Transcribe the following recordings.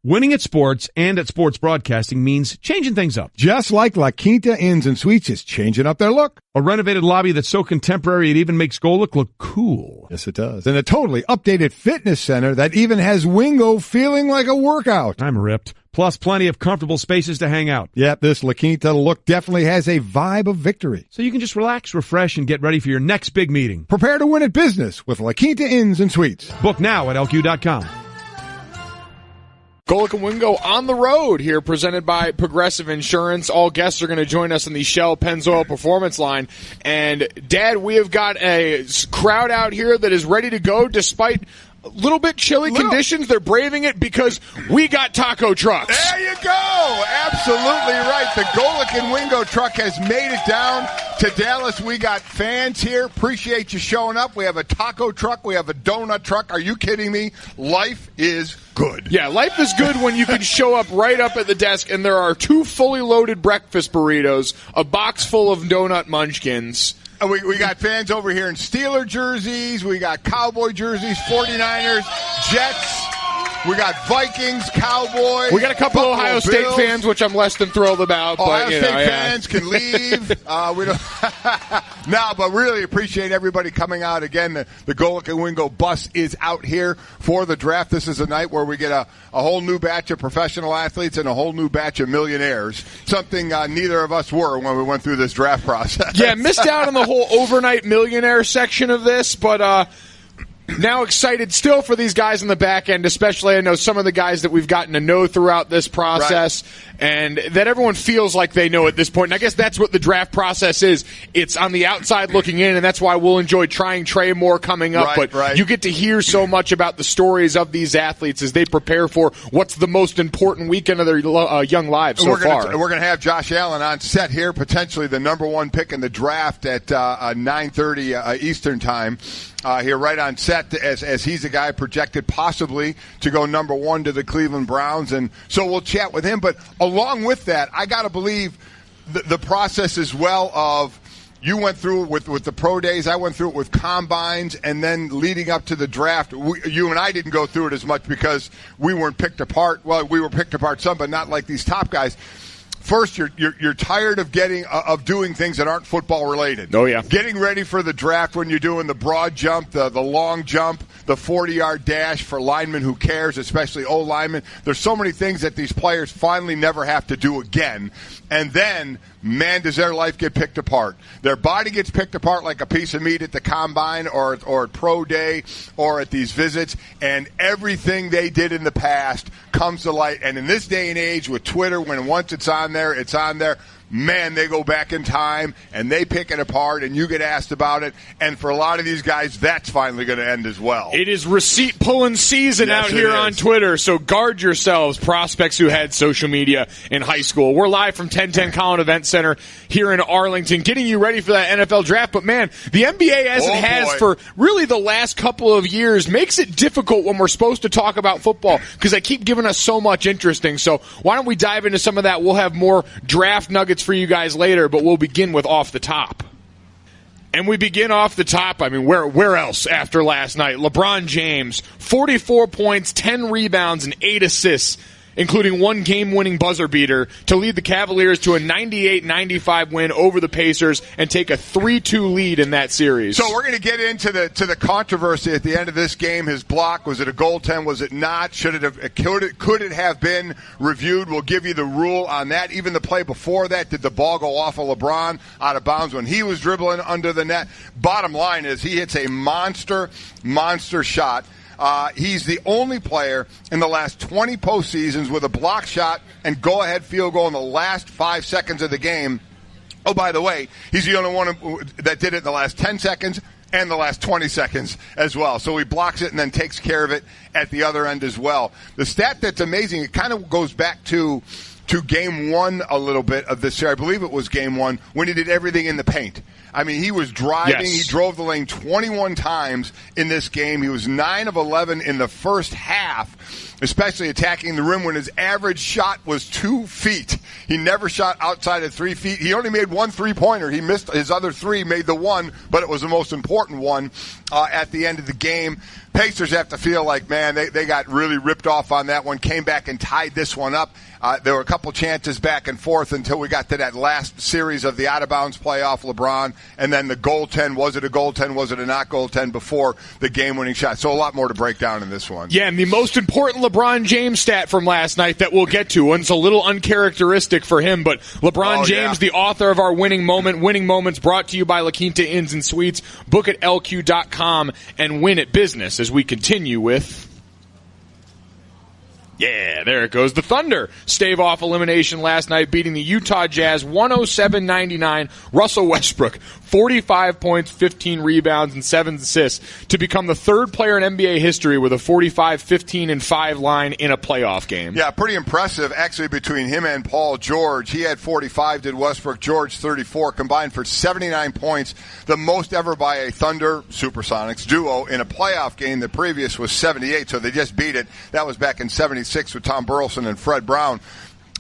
Winning at sports and at sports broadcasting means changing things up. Just like La Quinta Inns and Suites is changing up their look. A renovated lobby that's so contemporary it even makes Golic look cool. Yes, it does. And a totally updated fitness center that even has Wingo feeling like a workout. I'm ripped. Plus plenty of comfortable spaces to hang out. Yep, this La Quinta look definitely has a vibe of victory. So you can just relax, refresh, and get ready for your next big meeting. Prepare to win at business with La Quinta Inns and Suites. Book now at LQ.com. Golic and Wingo on the road here, presented by Progressive Insurance. All guests are going to join us on the Shell Pennzoil Performance Line. And, Dad, we have got a crowd out here that is ready to go despite a little bit chilly conditions. They're braving it because we got taco trucks. There you go. Absolutely right. The Golic and Wingo truck has made it down to Dallas. We got fans here. Appreciate you showing up. We have a taco truck. We have a donut truck. Are you kidding me? Life is good. Yeah, life is good when you can show up right up at the desk and there are 2 fully loaded breakfast burritos, a box full of donut munchkins. We got fans over here in Steeler jerseys. We got Cowboy jerseys, 49ers, Jets. We got Vikings, Cowboys. We got a couple of Ohio State fans, which I'm less than thrilled about. Ohio but, State fans can leave. We don't. No, but really appreciate everybody coming out. Again, the Golic and Wingo bus is out here for the draft. This is a night where we get a whole new batch of professional athletes and a whole new batch of millionaires, something neither of us were when we went through this draft process. Yeah, missed out on the whole overnight millionaire section of this, but now excited still for these guys in the back end, especially I know some of the guys that we've gotten to know throughout this process, and that everyone feels like they know at this point. And I guess that's what the draft process is. It's on the outside looking in, and that's why we'll enjoy Trying Trey more coming up. You get to hear so much about the stories of these athletes as they prepare for what's the most important weekend of their young lives so far. We're going to have Josh Allen on set here, potentially the number 1 pick in the draft at 9:30 Eastern time. Here right on set as he's a guy projected possibly to go number 1 to the Cleveland Browns. And so we'll chat with him. But along with that, I got to believe the process as well of you went through it with the pro days. I went through it with combines. And then leading up to the draft, you and I didn't go through it as much because we weren't picked apart. Well, we were picked apart some, but not like these top guys. First, you're tired of doing things that aren't football related. Oh yeah, getting ready for the draft when you're doing the broad jump, the long jump, the 40-yard dash for linemen who cares, especially O linemen. There's so many things that these players finally never have to do again. And then, man, does their life get picked apart. Their body gets picked apart like a piece of meat at the combine or at pro day or at these visits, and everything they did in the past comes to light. And in this day and age with Twitter, when once it's on there, it's on there. Man, they go back in time and they pick it apart and you get asked about it. And for a lot of these guys, that's finally going to end as well. It is receipt pulling season out here on Twitter, so guard yourselves, prospects who had social media in high school. We're live from 1010 Collin Event Center here in Arlington, getting you ready for that NFL draft. But man, the NBA, as it has for really the last couple of years, makes it difficult when we're supposed to talk about football because they keep giving us so much interesting. So why don't we dive into some of that? We'll have more draft nuggets for you guys later, but we'll begin with off the top. And we begin off the top. I mean, where else after last night? LeBron James, 44 points, 10 rebounds, and 8 assists, including 1 game-winning buzzer beater, to lead the Cavaliers to a 98-95 win over the Pacers and take a 3-2 lead in that series. So we're going to get into the controversy at the end of this game. His block, was it a goaltend? Was it not? Could it have been reviewed? We'll give you the rule on that. Even the play before that, did the ball go off of LeBron out of bounds when he was dribbling under the net? Bottom line is he hits a monster shot. He's the only player in the last 20 postseasons with a block shot and go-ahead field goal in the last 5 seconds of the game. Oh, by the way, he's the only one that did it in the last 10 seconds and the last 20 seconds as well. So he blocks it and then takes care of it at the other end as well. The stat that's amazing, it kind of goes back to game 1 a little bit of this year. I believe it was game 1 when he did everything in the paint. I mean, he was driving. Yes. He drove the lane 21 times in this game. He was 9 of 11 in the first half, especially attacking the rim when his average shot was 2 feet. He never shot outside of 3 feet. He only made one three-pointer. He missed his other three, made the one, but it was the most important one at the end of the game. Pacers have to feel like, man, they got really ripped off on that one, came back and tied this one up. There were a couple chances back and forth until we got to that last series of the out-of-bounds playoff, LeBron, and then the goaltend. Was it a goaltend? Was it a not goaltend before the game-winning shot? So a lot more to break down in this one. Yeah, and the most important LeBron James stat from last night that we'll get to, and it's a little uncharacteristic for him, but LeBron James, the author of our winning moment, Winning Moments, brought to you by La Quinta Inns and Suites. Book at LQ.com and win at business as we continue with... Yeah, there it goes. The Thunder stave off elimination last night, beating the Utah Jazz 107-99. Russell Westbrook, 45 points, 15 rebounds, and 7 assists to become the third player in NBA history with a 45, 15, and 5 line in a playoff game. Yeah, pretty impressive, actually, between him and Paul George. He had 45, did Westbrook. George, 34, combined for 79 points, the most ever by a Thunder Supersonics duo in a playoff game. The previous was 78, so they just beat it. That was back in 76 with Tom Burleson and Fred Brown.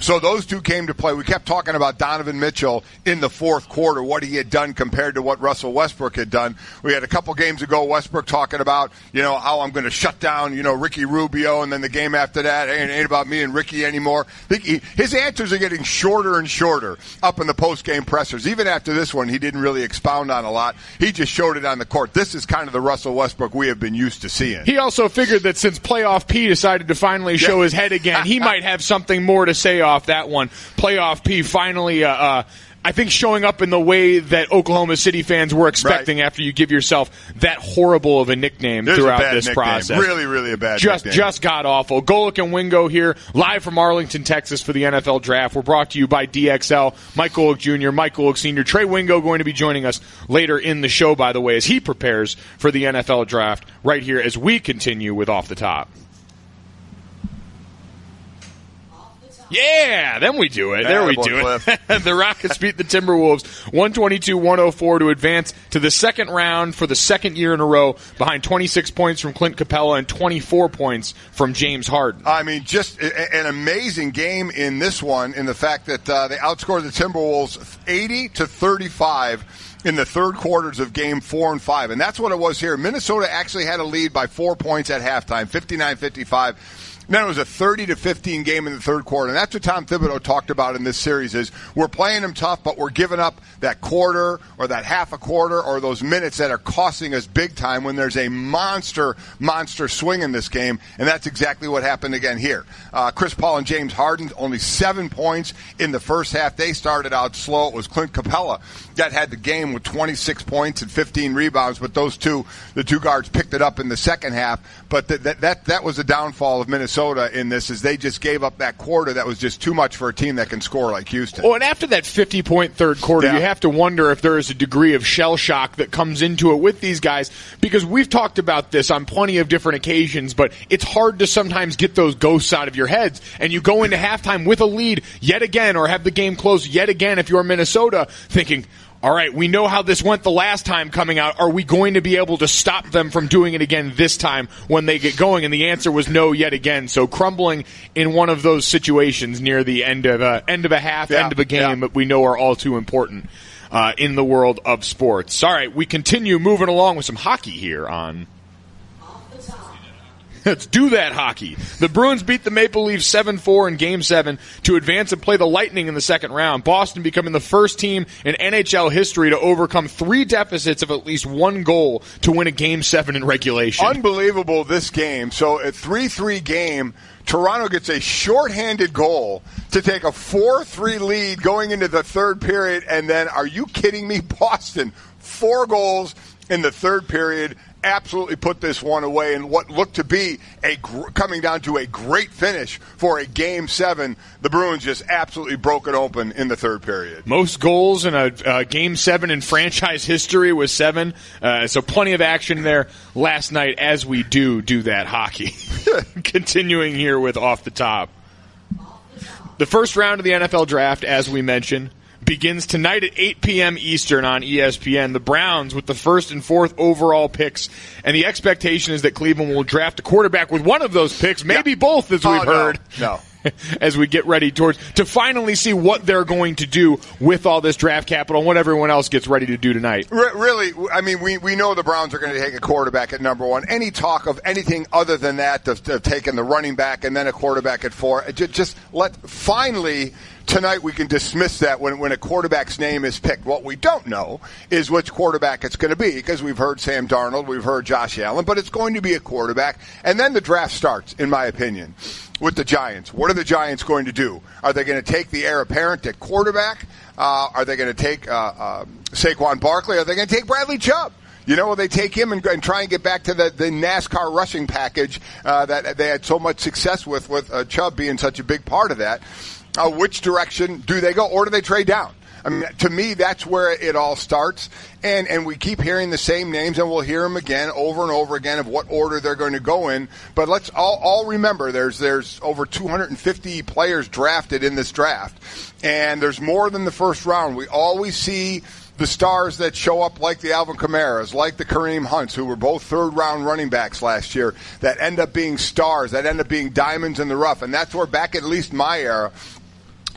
So those two came to play. We kept talking about Donovan Mitchell in the fourth quarter, what he had done compared to what Russell Westbrook had done. We had a couple games ago, Westbrook talking about, how I'm going to shut down, Ricky Rubio, and then the game after that, it ain't about me and Ricky anymore. His answers are getting shorter and shorter up in the post-game pressers. Even after this one, he didn't really expound on a lot. He just showed it on the court. This is kind of the Russell Westbrook we have been used to seeing. He also figured that since Playoff P decided to finally show his head again, he might have something more to say off that one. Playoff P finally, I think, showing up in the way that Oklahoma City fans were expecting after you give yourself that horrible of a nickname throughout this process. Really, really a bad nickname. Just god-awful. Golic and Wingo here, live from Arlington, Texas for the NFL Draft. We're brought to you by DXL. Mike Golic Jr., Mike Golic Sr., Trey Wingo going to be joining us later in the show, by the way, as he prepares for the NFL Draft right here as we continue with Off the Top. Yeah, then we do it. There we do it. The Rockets beat the Timberwolves 122-104 to advance to the second round for the second year in a row, behind 26 points from Clint Capella and 24 points from James Harden. I mean, just an amazing game in this one, in the fact that they outscored the Timberwolves 80-35 in the third quarters of game 4 and 5. And that's what it was here. Minnesota actually had a lead by 4 points at halftime, 59-55. Then it was a 30-15 game in the third quarter. And that's what Tom Thibodeau talked about in this series is we're playing them tough, but we're giving up that quarter or that half a quarter or those minutes that are costing us big time when there's a monster swing in this game. And that's exactly what happened again here. Chris Paul and James Harden, only 7 points in the first half. They started out slow. It was Clint Capella that had the game with 26 points and 15 rebounds, but the two guards picked it up in the second half. But that was the downfall of Minnesota in this, is they just gave up that quarter that was just too much for a team that can score like Houston. Well, and after that 50-point third quarter, you have to wonder if there is a degree of shell shock that comes into it with these guys, because we've talked about this on plenty of different occasions, but it's hard to sometimes get those ghosts out of your heads, and you go into halftime with a lead yet again, or have the game close yet again if you're Minnesota, thinking, all right, we know how this went the last time coming out. Are we going to be able to stop them from doing it again this time when they get going? And the answer was no yet again. So crumbling in one of those situations near the end of a half, end of a game that we know are all too important in the world of sports. All right, we continue moving along with some hockey here on... Let's do that hockey. The Bruins beat the Maple Leafs 7-4 in Game 7 to advance and play the Lightning in the second round. Boston becoming the first team in NHL history to overcome 3 deficits of at least 1 goal to win a Game 7 in regulation. Unbelievable, this game. So a 3-3 game, Toronto gets a shorthanded goal to take a 4-3 lead going into the third period, and then, are you kidding me? Boston, 4 goals in the third period. Absolutely put this one away in what looked to be coming down to a great finish for a Game 7. The Bruins just absolutely broke it open in the third period. Most goals in a Game 7 in franchise history was 7. So plenty of action there last night as we do that hockey. Continuing here with Off the Top. The first round of the NFL Draft, as we mentioned, begins tonight at 8 p.m. Eastern on ESPN. The Browns with the 1st and 4th overall picks, and the expectation is that Cleveland will draft a quarterback with one of those picks, maybe both, as we've heard. No. As we get ready to finally see what they're going to do with all this draft capital and what everyone else gets ready to do tonight. Really, I mean, we know the Browns are going to take a quarterback at number 1. Any talk of anything other than that, of taking the running back and then a quarterback at 4, finally tonight we can dismiss that when a quarterback's name is picked. What we don't know is which quarterback it's going to be, because we've heard Sam Darnold, we've heard Josh Allen, but it's going to be a quarterback. And then the draft starts, in my opinion, with the Giants. What are the Giants going to do? Are they going to take the heir apparent at quarterback? Are they going to take Saquon Barkley? Are they going to take Bradley Chubb? Will they take him and try and get back to the NASCAR rushing package that they had so much success with Chubb being such a big part of that? Which direction do they go, or do they trade down? I mean, to me, that's where it all starts. And we keep hearing the same names, and we'll hear them again over and over again of what order they're going to go in. But let's all remember there's over 250 players drafted in this draft, and there's more than the first round. We always see the stars that show up, like the Alvin Kamaras, like the Kareem Hunts, who were both third-round running backs last year, that end up being stars, that end up being diamonds in the rough. And that's where, back at least my era,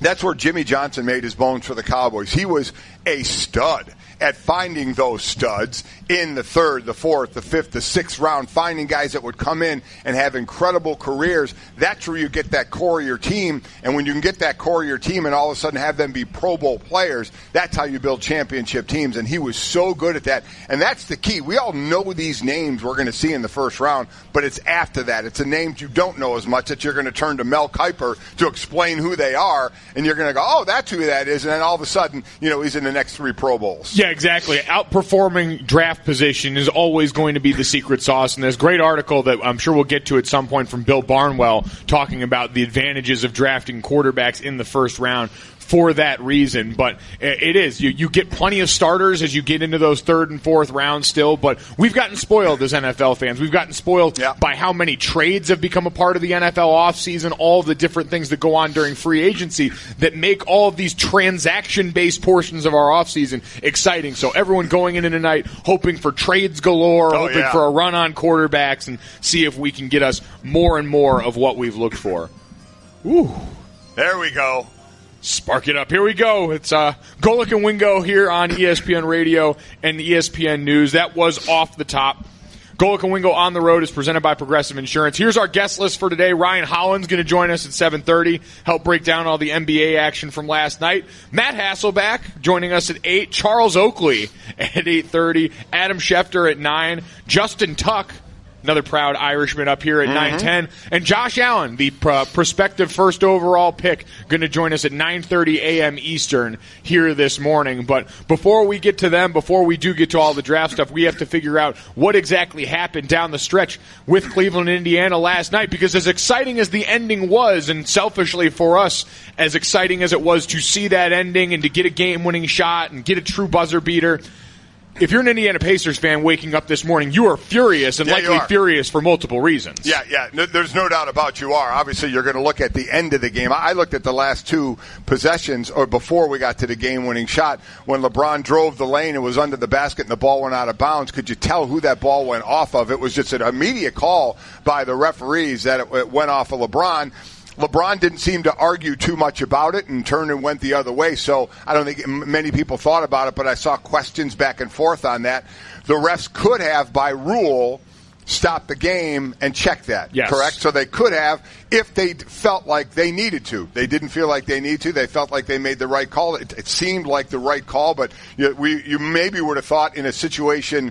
that's where Jimmy Johnson made his bones for the Cowboys. He was a stud at finding those studs in the 3rd, the 4th, the 5th, the 6th round, finding guys that would come in and have incredible careers. That's where you get that core of your team. And when you can get that core of your team and all of a sudden have them be Pro Bowl players, that's how you build championship teams. And he was so good at that. And that's the key. We all know these names we're going to see in the first round, but it's after that. It's the names you don't know as much that you're going to turn to Mel Kiper to explain who they are. And you're going to go, oh, that's who that is. And then all of a sudden, he's in the next 3 Pro Bowls. Yeah, exactly. Outperforming draft position is always going to be the secret sauce. And there's a great article that I'm sure we'll get to at some point from Bill Barnwell talking about the advantages of drafting quarterbacks in the first round for that reason. But it is. You get plenty of starters as you get into those 3rd and 4th rounds still. But we've gotten spoiled as NFL fans. We've gotten spoiled by how many trades have become a part of the NFL offseason, all the different things that go on during free agency that make all of these transaction-based portions of our offseason exciting. So everyone going in tonight hoping for trades galore, hoping for a run on quarterbacks, and see if we can get us more and more of what we've looked for. Ooh. There we go. Spark it up. Here we go. It's Golic and Wingo here on ESPN Radio and ESPN News. That was off the top. Golic and Wingo on the road is presented by Progressive Insurance. Here's our guest list for today. Ryan Hollins going to join us at 7:30, help break down all the NBA action from last night. Matt Hasselback joining us at 8. Charles Oakley at 8:30. Adam Schefter at 9. Justin Tuck, another proud Irishman, up here at 9:10. And Josh Allen, the prospective first overall pick, going to join us at 9:30 a.m. Eastern here this morning. But before we get to them, before we do get to all the draft stuff, we have to figure out what exactly happened down the stretch with Cleveland and Indiana last night. Because as exciting as the ending was, and selfishly for us, as exciting as it was to see that ending and to get a game-winning shot and get a true buzzer beater, if you're an Indiana Pacers fan waking up this morning, you are furious, and likely furious for multiple reasons. Yeah, there's no doubt about you are. Obviously, you're going to look at the end of the game. I looked at the last 2 possessions, or before we got to the game-winning shot, when LeBron drove the lane and was under the basket and the ball went out of bounds. Could you tell who that ball went off of? It was just an immediate call by the referees that it went off of LeBron. LeBron didn't seem to argue too much about it and turned and went the other way, so I don't think many people thought about it, but I saw questions back and forth on that. The refs could have, by rule, stopped the game and checked that, correct? So they could have if they felt like they needed to. They didn't feel like they needed to. They felt like they made the right call. It seemed like the right call, but you maybe would have thought in a situation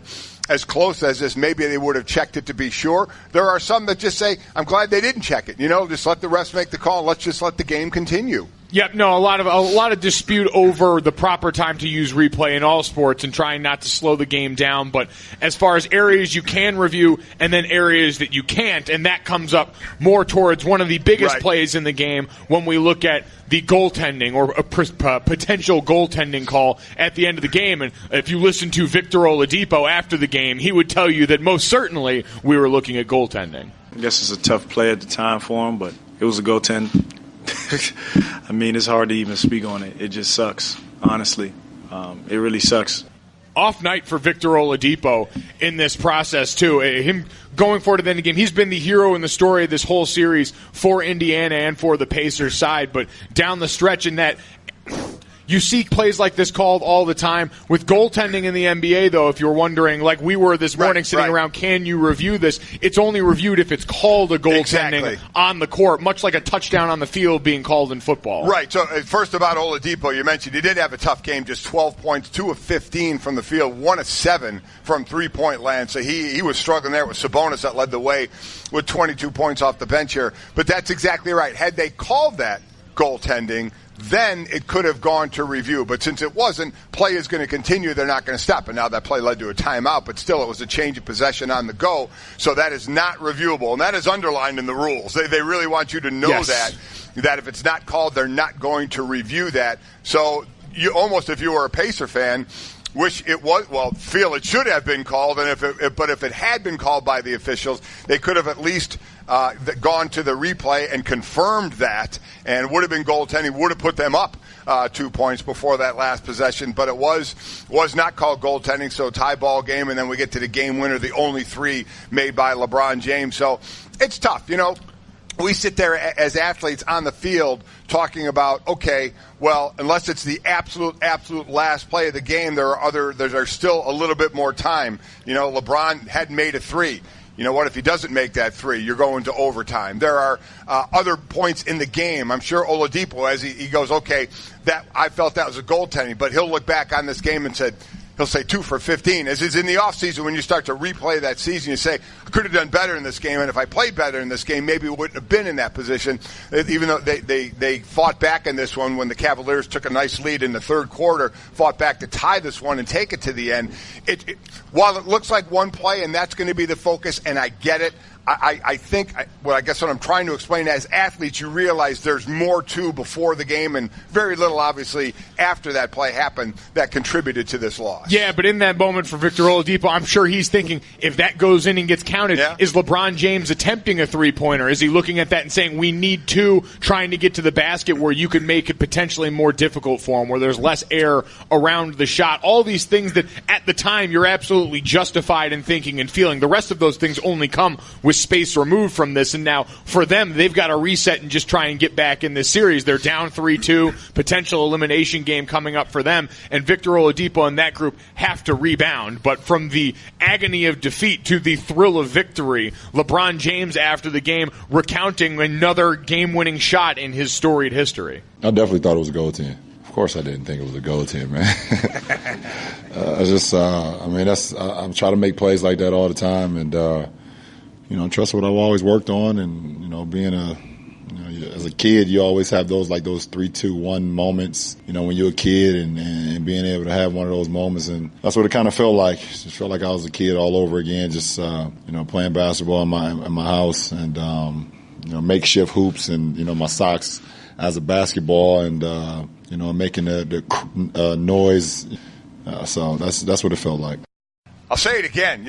as close as this, maybe they would have checked it to be sure. There are some that just say, I'm glad they didn't check it. Just let the refs make the call and let's just let the game continue. Yep, no, a lot of dispute over the proper time to use replay in all sports and trying not to slow the game down. But as far as areas you can review and then areas that you can't, and that comes up more towards one of the biggest plays in the game when we look at the goaltending or a potential goaltending call at the end of the game. And if you listen to Victor Oladipo after the game, he would tell you that most certainly we were looking at goaltending. I guess it's a tough play at the time for him, but it was a goaltend. I mean, it's hard to even speak on it. It just sucks. honestly. It really sucks. Off night for Victor Oladipo in this process, too. Him going forward to the end of the game, he's been the hero in the story of this whole series for Indiana and for the Pacers side. But down the stretch in that, you see plays like this called all the time. With goaltending in the NBA, though, if you're wondering, like we were this morning sitting around, can you review this? It's only reviewed if it's called a goaltending on the court, much like a touchdown on the field being called in football. Right. So first about Oladipo, you mentioned he did have a tough game, just 12 points, 2 of 15 from the field, 1 of 7 from three-point land. So he was struggling there with Sabonis that led the way with 22 points off the bench here. But that's exactly right. Had they called that goaltending, then it could have gone to review. But since it wasn't, play is going to continue. They're not going to stop. And now that play led to a timeout, but still it was a change of possession on the go. So that is not reviewable. And that is underlined in the rules. They really want you to know that if it's not called, they're not going to review that. So you almost, if you were a Pacer fan, wish it was, feel it should have been called. And but if it had been called by the officials, they could have at least gone to the replay and confirmed that, and would have been goaltending, would have put them up 2 points before that last possession. But it was not called goaltending, so tie ball game, and then we get to the game winner, the only 3 made by LeBron James. So it's tough, We sit there as athletes on the field talking about, okay, well, unless it's the absolute last play of the game, there's still a little bit more time. LeBron hadn't made a 3. You know what? If he doesn't make that 3, you're going to overtime. There are other points in the game. I'm sure Oladipo, as he goes, okay, that I felt that was a goaltending, but he'll look back on this game and he'll say 2 for 15. As is in the offseason, when you start to replay that season, you say, I could have done better in this game, and if I played better in this game, maybe we wouldn't have been in that position. Even though they fought back in this one when the Cavaliers took a nice lead in the third quarter, fought back to tie this one and take it to the end. While it looks like one play, and that's going to be the focus, and I get it, I think what I'm trying to explain, as athletes, you realize there's more to before the game, and very little, obviously, after that play happened that contributed to this loss. Yeah, but in that moment for Victor Oladipo, I'm sure he's thinking, if that goes in and gets counted, is LeBron James attempting a three-pointer? Is he looking at that and saying, we need 2, trying to get to the basket where you can make it potentially more difficult for him, where there's less air around the shot? All these things that, at the time, you're absolutely justified in thinking and feeling. The rest of those things only come with space removed from this, and now for them, they've got to reset and just try and get back in this series. They're down 3-2, potential elimination game coming up for them, and Victor Oladipo and that group have to rebound. But from the agony of defeat to the thrill of victory, LeBron James after the game recounting another game-winning shot in his storied history. I definitely thought it was a goaltend. Of course I didn't think it was a goaltend, man. I'm trying to make plays like that all the time, and trust what I've always worked on, and being as a kid, you always have those 3-2-1 moments. When you're a kid, and being able to have one of those moments, and that's what it kind of felt like. It just felt like I was a kid all over again, just playing basketball in my house, and makeshift hoops, and my socks as a basketball, and making the noise. So that's what it felt like. I'll say it again.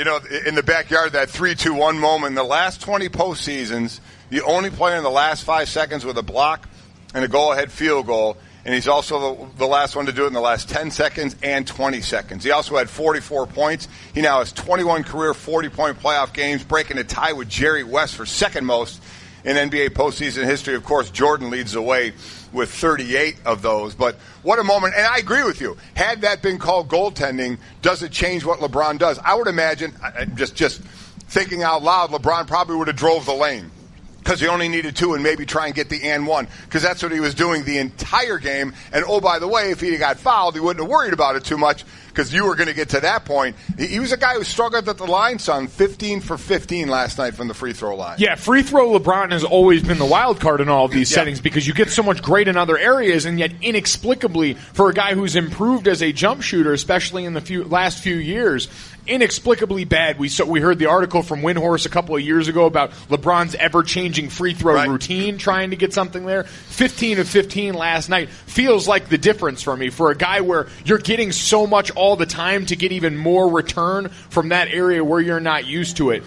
In the backyard, that 3-2-1 moment, in the last 20 postseasons, the only player in the last 5 seconds with a block and a go-ahead field goal, and he's also the last one to do it in the last 10 seconds and 20 seconds. He also had 44 points. He now has 21 career 40-point playoff games, breaking a tie with Jerry West for second most in NBA postseason history. Of course, Jordan leads the way with 38 of those. But what a moment. And I agree with you. Had that been called goaltending, does it change what LeBron does? I would imagine, just thinking out loud, LeBron probably would have drove the lane, because he only needed 2 and maybe try and get the and 1, because that's what he was doing the entire game. And, oh, by the way, if he got fouled, he wouldn't have worried about it too much, because you were going to get to that point. He was a guy who struggled at the line, son. 15 for 15 last night from the free throw line. Yeah, free throw LeBron has always been the wild card in all of these settings, because you get so much great in other areas, and yet inexplicably, for a guy who's improved as a jump shooter, especially in the last few years, inexplicably bad. We heard the article from Windhorse a couple of years ago about LeBron's ever-changing free throw routine, trying to get something there. 15 of 15 last night feels like the difference for me, for a guy where you're getting so much all the time to get even more return from that area where you're not used to it.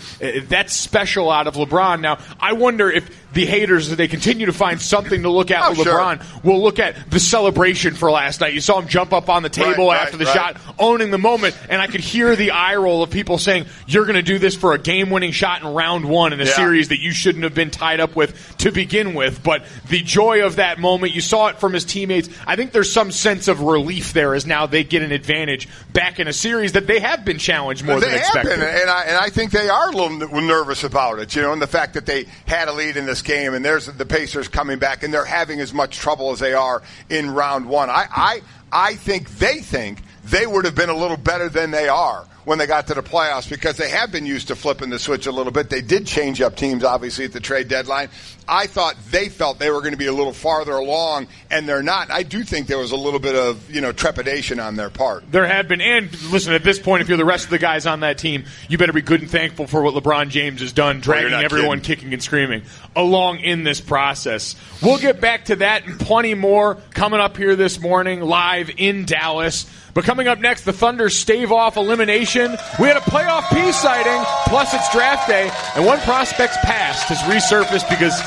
That's special out of LeBron. Now, I wonder if the haters, as they continue to find something to look at with LeBron, will look at the celebration for last night. You saw him jump up on the table after the shot, owning the moment, and I could hear the eye roll of people saying, you're going to do this for a game-winning shot in round one in a series that you shouldn't have been tied up with to begin with. But the joy of that moment, you saw it from his teammates. I think there's some sense of relief there as now they get an advantage back in a series that they have been challenged more than expected. And I think they are a little nervous about it, and the fact that they had a lead in this game, and there's the Pacers coming back, and they're having as much trouble as they are in round one. I think they would have been a little better than they are when they got to the playoffs, because they have been used to flipping the switch a little bit. They did change up teams, obviously, at the trade deadline. I thought they felt they were going to be a little farther along, and they're not. I do think there was a little bit of, trepidation on their part. There had been, and listen, at this point, if you're the rest of the guys on that team, you better be good and thankful for what LeBron James has done, dragging everyone kicking and screaming along in this process. We'll get back to that and plenty more coming up here this morning, live in Dallas. But coming up next, the Thunder stave off elimination. We had a playoff P sighting, plus it's draft day, and one prospect's past has resurfaced because,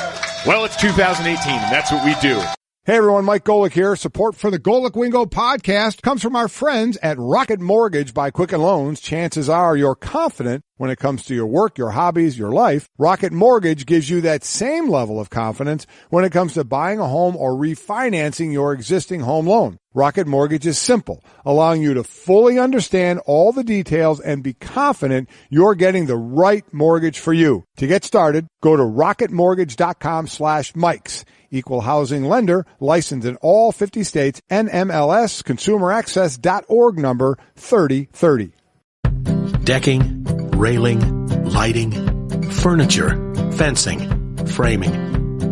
well, it's 2018, and that's what we do. Hey everyone, Mike Golic here. Support for the Golic Wingo podcast comes from our friends at Rocket Mortgage by Quicken Loans. Chances are you're confident when it comes to your work, your hobbies, your life. Rocket Mortgage gives you that same level of confidence when it comes to buying a home or refinancing your existing home loan. Rocket Mortgage is simple, allowing you to fully understand all the details and be confident you're getting the right mortgage for you. To get started, go to rocketmortgage.com/Mikes. Equal housing lender, licensed in all 50 states, NMLS, consumeraccess.org number 3030. Decking, railing, lighting, furniture, fencing, framing.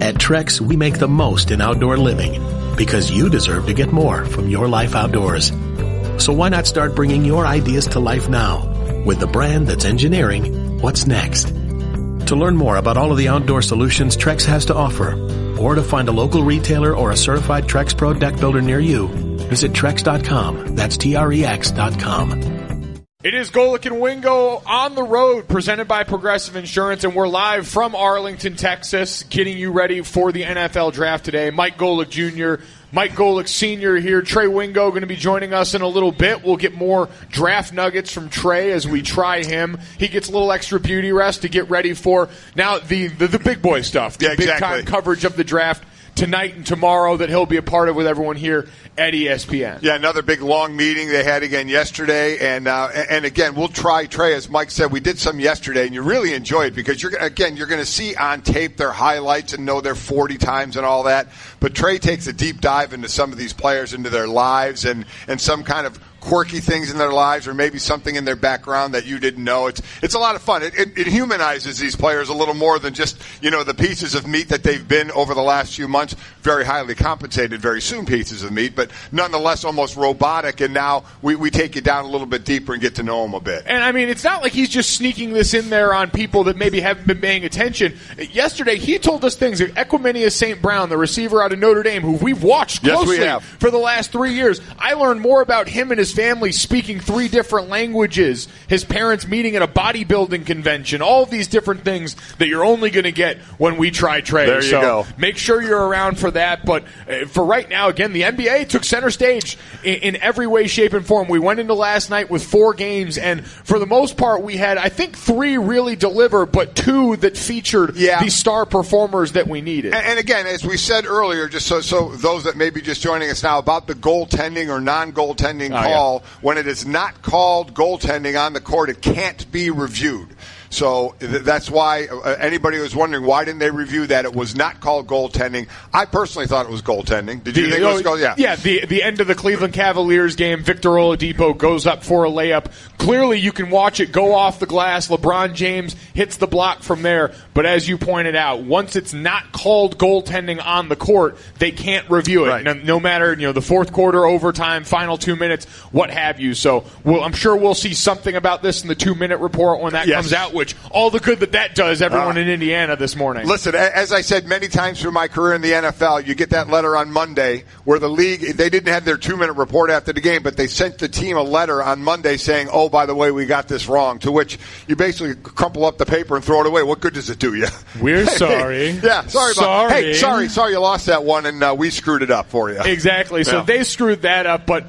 At Trex, we make the most in outdoor living because you deserve to get more from your life outdoors. So why not start bringing your ideas to life now with the brand that's engineering what's next? To learn more about all of the outdoor solutions Trex has to offer, or to find a local retailer or a certified Trex Pro deck builder near you, visit Trex.com. That's Trex.com. It is Golic and Wingo on the road, presented by Progressive Insurance, and we're live from Arlington, Texas, getting you ready for the NFL draft today. Mike Golic Jr., Mike Golic Sr. here. Trey Wingo going to be joining us in a little bit. We'll get more draft nuggets from Trey as we try him. He gets a little extra beauty rest to get ready for now the big boy stuff, the big-time coverage of the draft tonight and tomorrow that he'll be a part of with everyone here at ESPN. Yeah, another big long meeting they had again yesterday, and again we'll try Trey, as Mike said. We did some yesterday, and you really enjoy it because you're going to see on tape their highlights and know their 40 times and all that. But Trey takes a deep dive into some of these players, into their lives, and some kind of quirky things in their lives, or maybe something in their background that you didn't know. It's a lot of fun. It humanizes these players a little more than just the pieces of meat that they've been over the last few months. Very highly compensated, very soon pieces of meat, but nonetheless almost robotic. And now we take you down a little bit deeper and get to know them a bit. And I mean, it's not like he's just sneaking this in there on people that maybe haven't been paying attention. Yesterday, he told us things. Equiminius St. Brown, the receiver out of Notre Dame, who we've watched closely for the last 3 years. I learned more about him and his family speaking 3 different languages, his parents meeting at a bodybuilding convention, all of these different things that you're only going to get when we try Trey. There you go. Make sure you're around for that. But for right now, again, the NBA took center stage in every way, shape, and form. We went into last night with 4 games, and for the most part, we had, I think, 3 really deliver, but 2 that featured the star performers that we needed. And again, as we said earlier, just so those that may be just joining us now, about the goaltending or non-goaltending call, when it is not called goaltending on the court, it can't be reviewed. So that's why anybody was wondering why didn't they review that? It was not called goaltending. I personally thought it was goaltending. Did you think it was goaltending? Yeah, the end of the Cleveland Cavaliers game, Victor Oladipo goes up for a layup. Clearly you can watch it go off the glass. LeBron James hits the block from there. But as you pointed out, once it's not called goaltending on the court, they can't review it. Right. No matter the fourth quarter, overtime, final 2 minutes, what have you. So I'm sure we'll see something about this in the 2-minute report when that comes out which all the good that does everyone in Indiana this morning. Listen, as I said many times through my career in the NFL, you get that letter on Monday where the league, they didn't have their 2-minute report after the game, but they sent the team a letter on Monday saying, oh, by the way, we got this wrong, to which you basically crumple up the paper and throw it away. What good does it do you? We're sorry. Yeah, sorry. Hey, sorry you lost that one, and we screwed it up for you. Exactly. So they screwed that up, but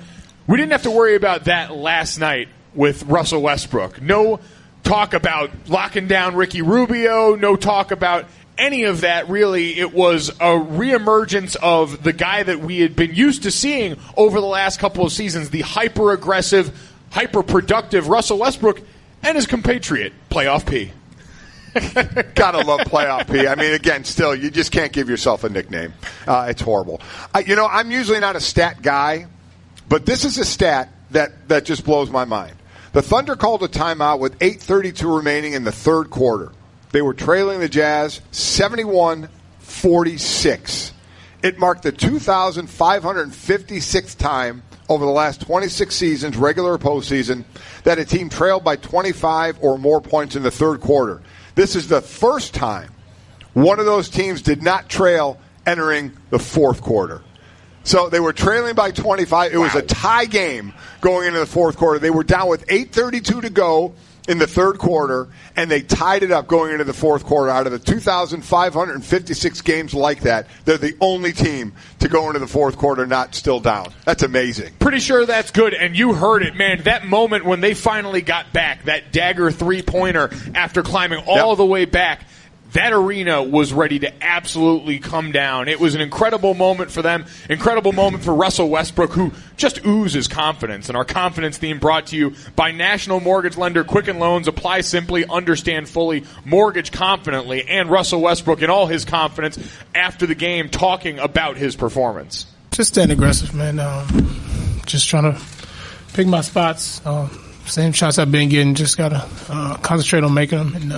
we didn't have to worry about that last night with Russell Westbrook. No talk about locking down Ricky Rubio, no talk about any of that, really. It was a reemergence of the guy that we had been used to seeing over the last couple of seasons, the hyper-aggressive, hyper-productive Russell Westbrook and his compatriot, Playoff P. Gotta love Playoff P. I mean, again, still, you just can't give yourself a nickname. It's horrible. I'm usually not a stat guy, but this is a stat that just blows my mind. The Thunder called a timeout with 8:32 remaining in the third quarter. They were trailing the Jazz 71-46. It marked the 2,556th time over the last 26 seasons, regular or postseason, that a team trailed by 25 or more points in the third quarter. This is the first time one of those teams did not trail entering the fourth quarter. So they were trailing by 25. It was a tie game going into the fourth quarter. They were down with 8:32 to go in the third quarter, and they tied it up going into the fourth quarter. Out of the 2,556 games like that, they're the only team to go into the fourth quarter not still down. That's amazing. Pretty sure that's good, and you heard it, man. That moment when they finally got back, that dagger three-pointer after climbing all the way back, that arena was ready to absolutely come down. It was an incredible moment for them, incredible moment for Russell Westbrook, who just oozes confidence. And our confidence theme brought to you by National Mortgage Lender Quicken Loans. Apply simply, understand fully, mortgage confidently. And Russell Westbrook in all his confidence after the game talking about his performance. Just staying aggressive, man. Just trying to pick my spots. Same shots I've been getting, just got to concentrate on making them. And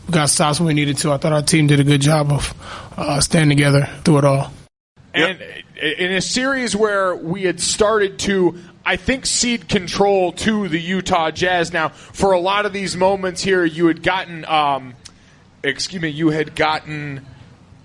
we got stops when we needed to. I thought our team did a good job of staying together through it all. And in a series where we had started to, I think, cede control to the Utah Jazz. Now, for a lot of these moments here, you had gotten,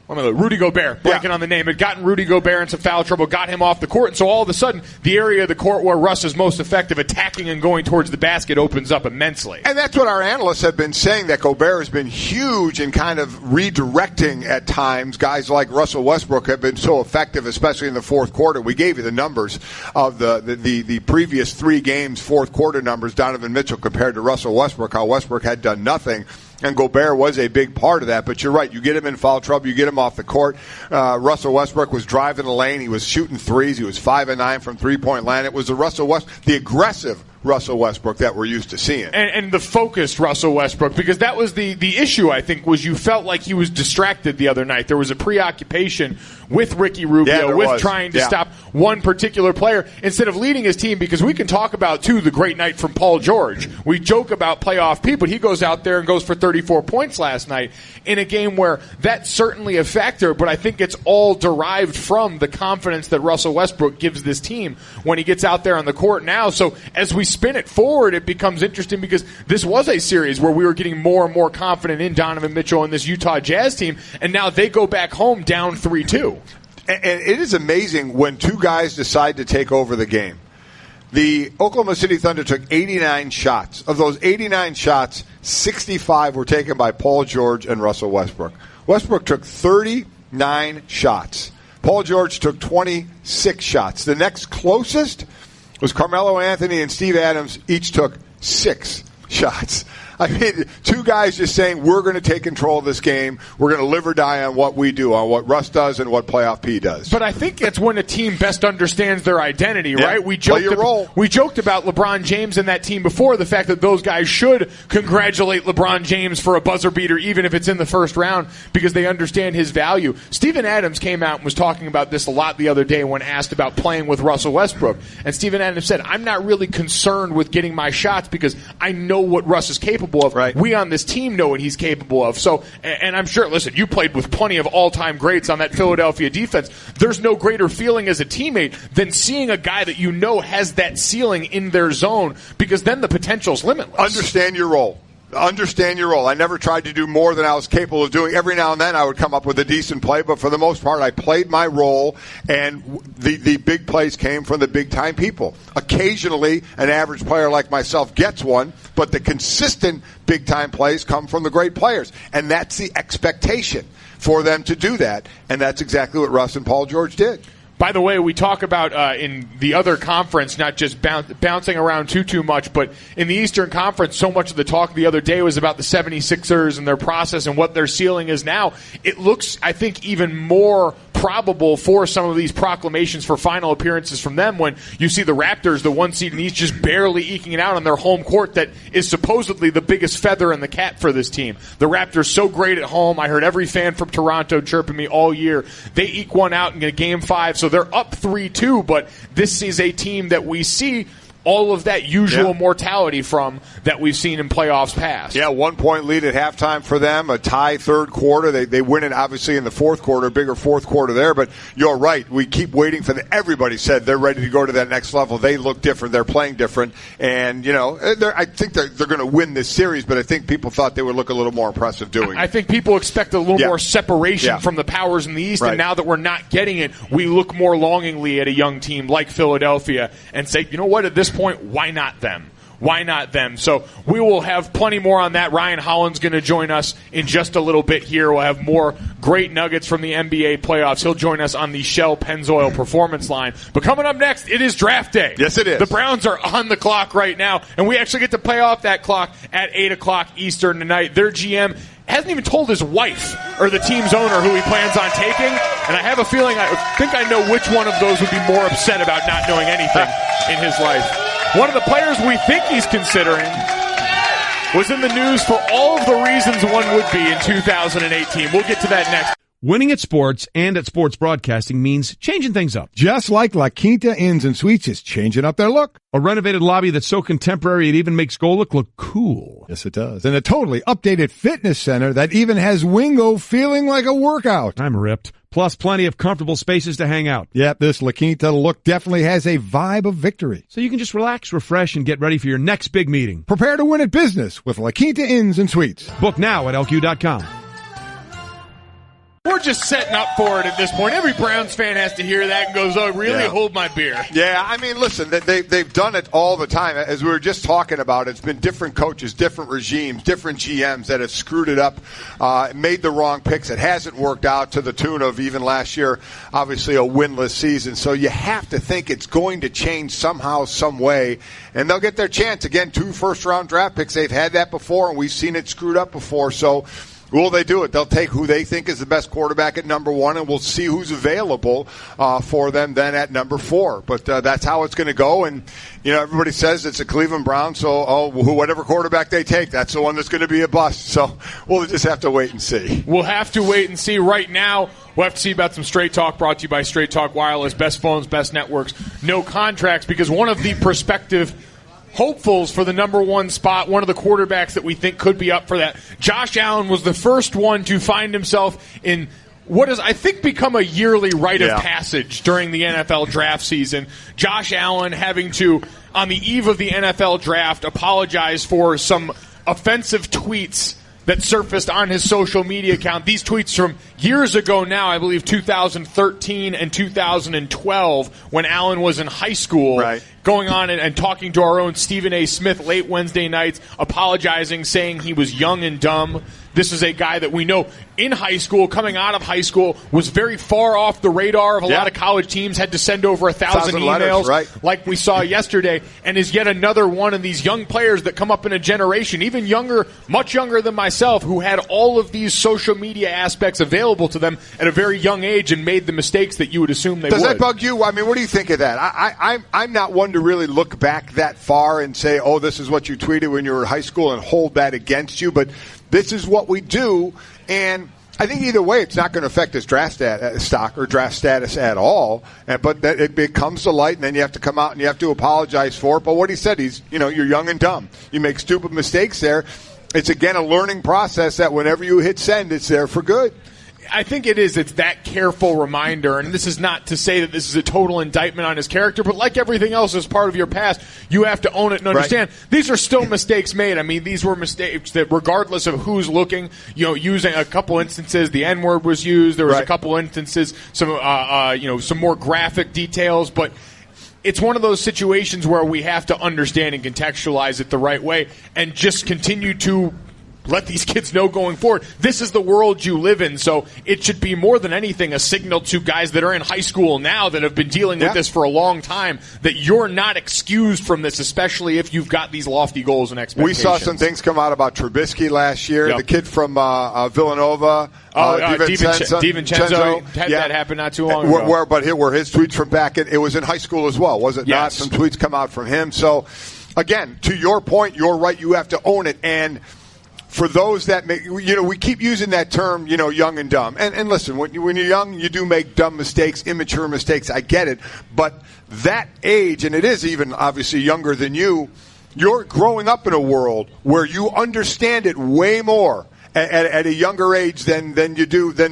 Rudy Gobert, blanking on the name, had gotten Rudy Gobert in some foul trouble, got him off the court, and so all of a sudden, the area of the court where Russ is most effective, attacking and going towards the basket, opens up immensely. And that's what our analysts have been saying, that Gobert has been huge in kind of redirecting at times. Guys like Russell Westbrook have been so effective, especially in the fourth quarter. We gave you the numbers of the previous 3 games, fourth quarter numbers, Donovan Mitchell compared to Russell Westbrook, how Westbrook had done nothing. And Gobert was a big part of that. But you're right. You get him in foul trouble. You get him off the court. Russell Westbrook was driving the lane. He was shooting threes. He was 5-9 from three-point line. It was the aggressive Russell Westbrook that we're used to seeing. And the focused Russell Westbrook, because that was the issue, I think, was you felt like he was distracted the other night. There was a preoccupation with Ricky Rubio, trying to stop one particular player instead of leading his team, because we can talk about, too, the great night from Paul George. We joke about playoff P, but he goes out there and goes for 34 points last night in a game where that's certainly a factor, but I think it's all derived from the confidence that Russell Westbrook gives this team when he gets out there on the court now. So as we spin it forward, it becomes interesting, because this was a series where we were getting more and more confident in Donovan Mitchell and this Utah Jazz team, and now they go back home down 3-2. And it is amazing when two guys decide to take over the game. The Oklahoma City Thunder took 89 shots. Of those 89 shots, 65 were taken by Paul George and Russell Westbrook. Westbrook took 39 shots. Paul George took 26 shots. The next closest was Carmelo Anthony and Steve Adams. Each took 6 shots. I mean, two guys just saying, we're going to take control of this game. We're going to live or die on what we do, on what Russ does and what Playoff P does. But I think it's when a team best understands their identity, right? We joked about LeBron James and that team before, the fact that those guys should congratulate LeBron James for a buzzer beater, even if it's in the first round, because they understand his value. Steven Adams came out and was talking about this a lot the other day when asked about playing with Russell Westbrook. And Steven Adams said, I'm not really concerned with getting my shots because I know what Russ is capable of. Right. We on this team know what he's capable of. So, and I'm sure, listen, you played with plenty of all-time greats on that Philadelphia defense. There's no greater feeling as a teammate than seeing a guy that you know has that ceiling in their zone, because then the potential's limitless. Understand your role. Understand your role. I never tried to do more than I was capable of doing. Every now and then I would come up with a decent play, but for the most part I played my role, and the big plays came from the big-time people. Occasionally an average player like myself gets one, but the consistent big-time plays come from the great players, and that's the expectation for them to do that, and that's exactly what Russ and Paul George did. By the way, we talk about in the other conference, not just bouncing around too much, but in the Eastern Conference, so much of the talk the other day was about the 76ers and their process and what their ceiling is now. It looks, I think, even more probable for some of these proclamations for final appearances from them when you see the Raptors, the 1 seed in the East, just barely eking it out on their home court that is supposedly the biggest feather in the cap for this team. The Raptors so great at home. I heard every fan from Toronto chirping me all year. They eke one out in Game 5, so they're up 3-2, but this is a team that we see all of that usual mortality from that we've seen in playoffs past. Yeah, 1 point lead at halftime for them, a tie third quarter. They win it obviously in the fourth quarter, bigger fourth quarter there, but you're right. We keep waiting for everybody said they're ready to go to that next level. They look different. They're playing different. And, I think they're going to win this series, but I think people thought they would look a little more impressive doing it. I think people expect a little more separation from the powers in the East, and now that we're not getting it, we look more longingly at a young team like Philadelphia and say, you know what, at this point, why not them? Why not them? So we will have plenty more on that. Ryan Hollins going to join us in just a little bit here. We'll have more great nuggets from the NBA playoffs. He'll join us on the Shell Pennzoil Performance Line. But coming up next, it is draft day. Yes, it is. The Browns are on the clock right now, and we actually get to play off that clock at 8 o'clock Eastern tonight. Their GM hasn't even told his wife or the team's owner who he plans on taking, and I have a feeling, I think I know which one of those would be more upset about not knowing anything in his life. One of the players we think he's considering was in the news for all of the reasons one would be in 2018. We'll get to that next. Winning at sports and at sports broadcasting means changing things up. Just like La Quinta Inns and Suites is changing up their look. A renovated lobby that's so contemporary it even makes Golic look cool. Yes, it does. And a totally updated fitness center that even has Wingo feeling like a workout. I'm ripped. Plus plenty of comfortable spaces to hang out. Yep, this La Quinta look definitely has a vibe of victory. So you can just relax, refresh, and get ready for your next big meeting. Prepare to win at business with La Quinta Inns and Suites. Book now at LQ.com. We're just setting up for it at this point. Every Browns fan has to hear that and goes, oh, really? Yeah. Hold my beer. Yeah, I mean, listen, they've done it all the time. As we were just talking about, it's been different coaches, different regimes, different GMs that have screwed it up, made the wrong picks. It hasn't worked out to the tune of even last year, obviously a winless season. So you have to think it's going to change somehow, some way, and they'll get their chance. Again, 2 first-round draft picks. They've had that before, and we've seen it screwed up before. So will they do it? They'll take who they think is the best quarterback at number 1, and we'll see who's available for them then at number 4. But that's how it's going to go. And, everybody says it's a Cleveland Browns, so whatever quarterback they take, that's the one that's going to be a bust. So we'll just have to wait and see. We'll have to wait and see. Right now, we'll have to see about some Straight Talk brought to you by Straight Talk Wireless. Best phones, best networks, no contracts, because one of the prospective hopefuls for the number 1 spot, one of the quarterbacks that we think could be up for that, Josh Allen was the first one to find himself in what has, I think, become a yearly rite of passage during the NFL draft season. Josh Allen having to, on the eve of the NFL draft, apologize for some offensive tweets that surfaced on his social media account. These tweets from years ago now, I believe 2013 and 2012, when Allen was in high school, going on and talking to our own Stephen A. Smith late Wednesday nights, apologizing, saying he was young and dumb. This is a guy that we know in high school, coming out of high school, was very far off the radar of a lot of college teams, had to send over 1,000 emails like we saw yesterday, and is yet another one of these young players that come up in a generation, even younger, much younger than myself, who had all of these social media aspects available to them at a very young age and made the mistakes that you would assume they would. Does that bug you? I mean, what do you think of that? I'm not one to really look back that far and say, oh, this is what you tweeted when you were in high school and hold that against you, but this is what we do, and I think either way it's not going to affect his draft stock or draft status at all, but that it comes to light, and then you have to come out and you have to apologize for it. But what he said, you're young and dumb. You make stupid mistakes there. It's, again, a learning process that whenever you hit send, it's there for good. I think it is. It's that careful reminder, and this is not to say that this is a total indictment on his character, but like everything else as part of your past, you have to own it and understand these are still mistakes made. I mean, these were mistakes that regardless of who's looking, using a couple instances, the N-word was used. There was a couple instances, some more graphic details, but it's one of those situations where we have to understand and contextualize it the right way and just continue to let these kids know going forward, this is the world you live in. So it should be more than anything a signal to guys that are in high school now that have been dealing with this for a long time that you're not excused from this, especially if you've got these lofty goals and expectations. We saw some things come out about Trubisky last year. The kid from Villanova, DiVincenzo, had that happen not too long ago. Where his tweets from back it was in high school as well, was it not? Some tweets come out from him. So, again, to your point, you're right. You have to own it. And for those that make, we keep using that term, young and dumb. And listen, when you're young, you do make dumb mistakes, immature mistakes. I get it. But that age, and it is even obviously younger than you, you're growing up in a world where you understand it way more at a younger age than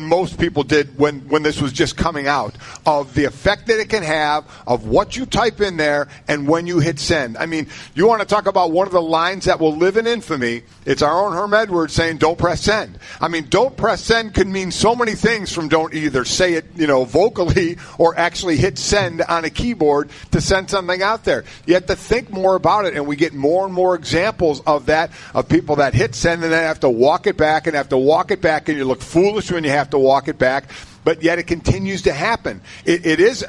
most people did when this was just coming out, of the effect that it can have, of what you type in there, and when you hit send. I mean, you want to talk about one of the lines that will live in infamy. It's our own Herm Edwards saying, don't press send. I mean, don't press send can mean so many things, from don't either say it, vocally or actually hit send on a keyboard to send something out there. You have to think more about it, and we get more and more examples of that, of people that hit send and then have to walk it back and have to walk it back, and you look foolish when you have to walk it back, but yet it continues to happen. It is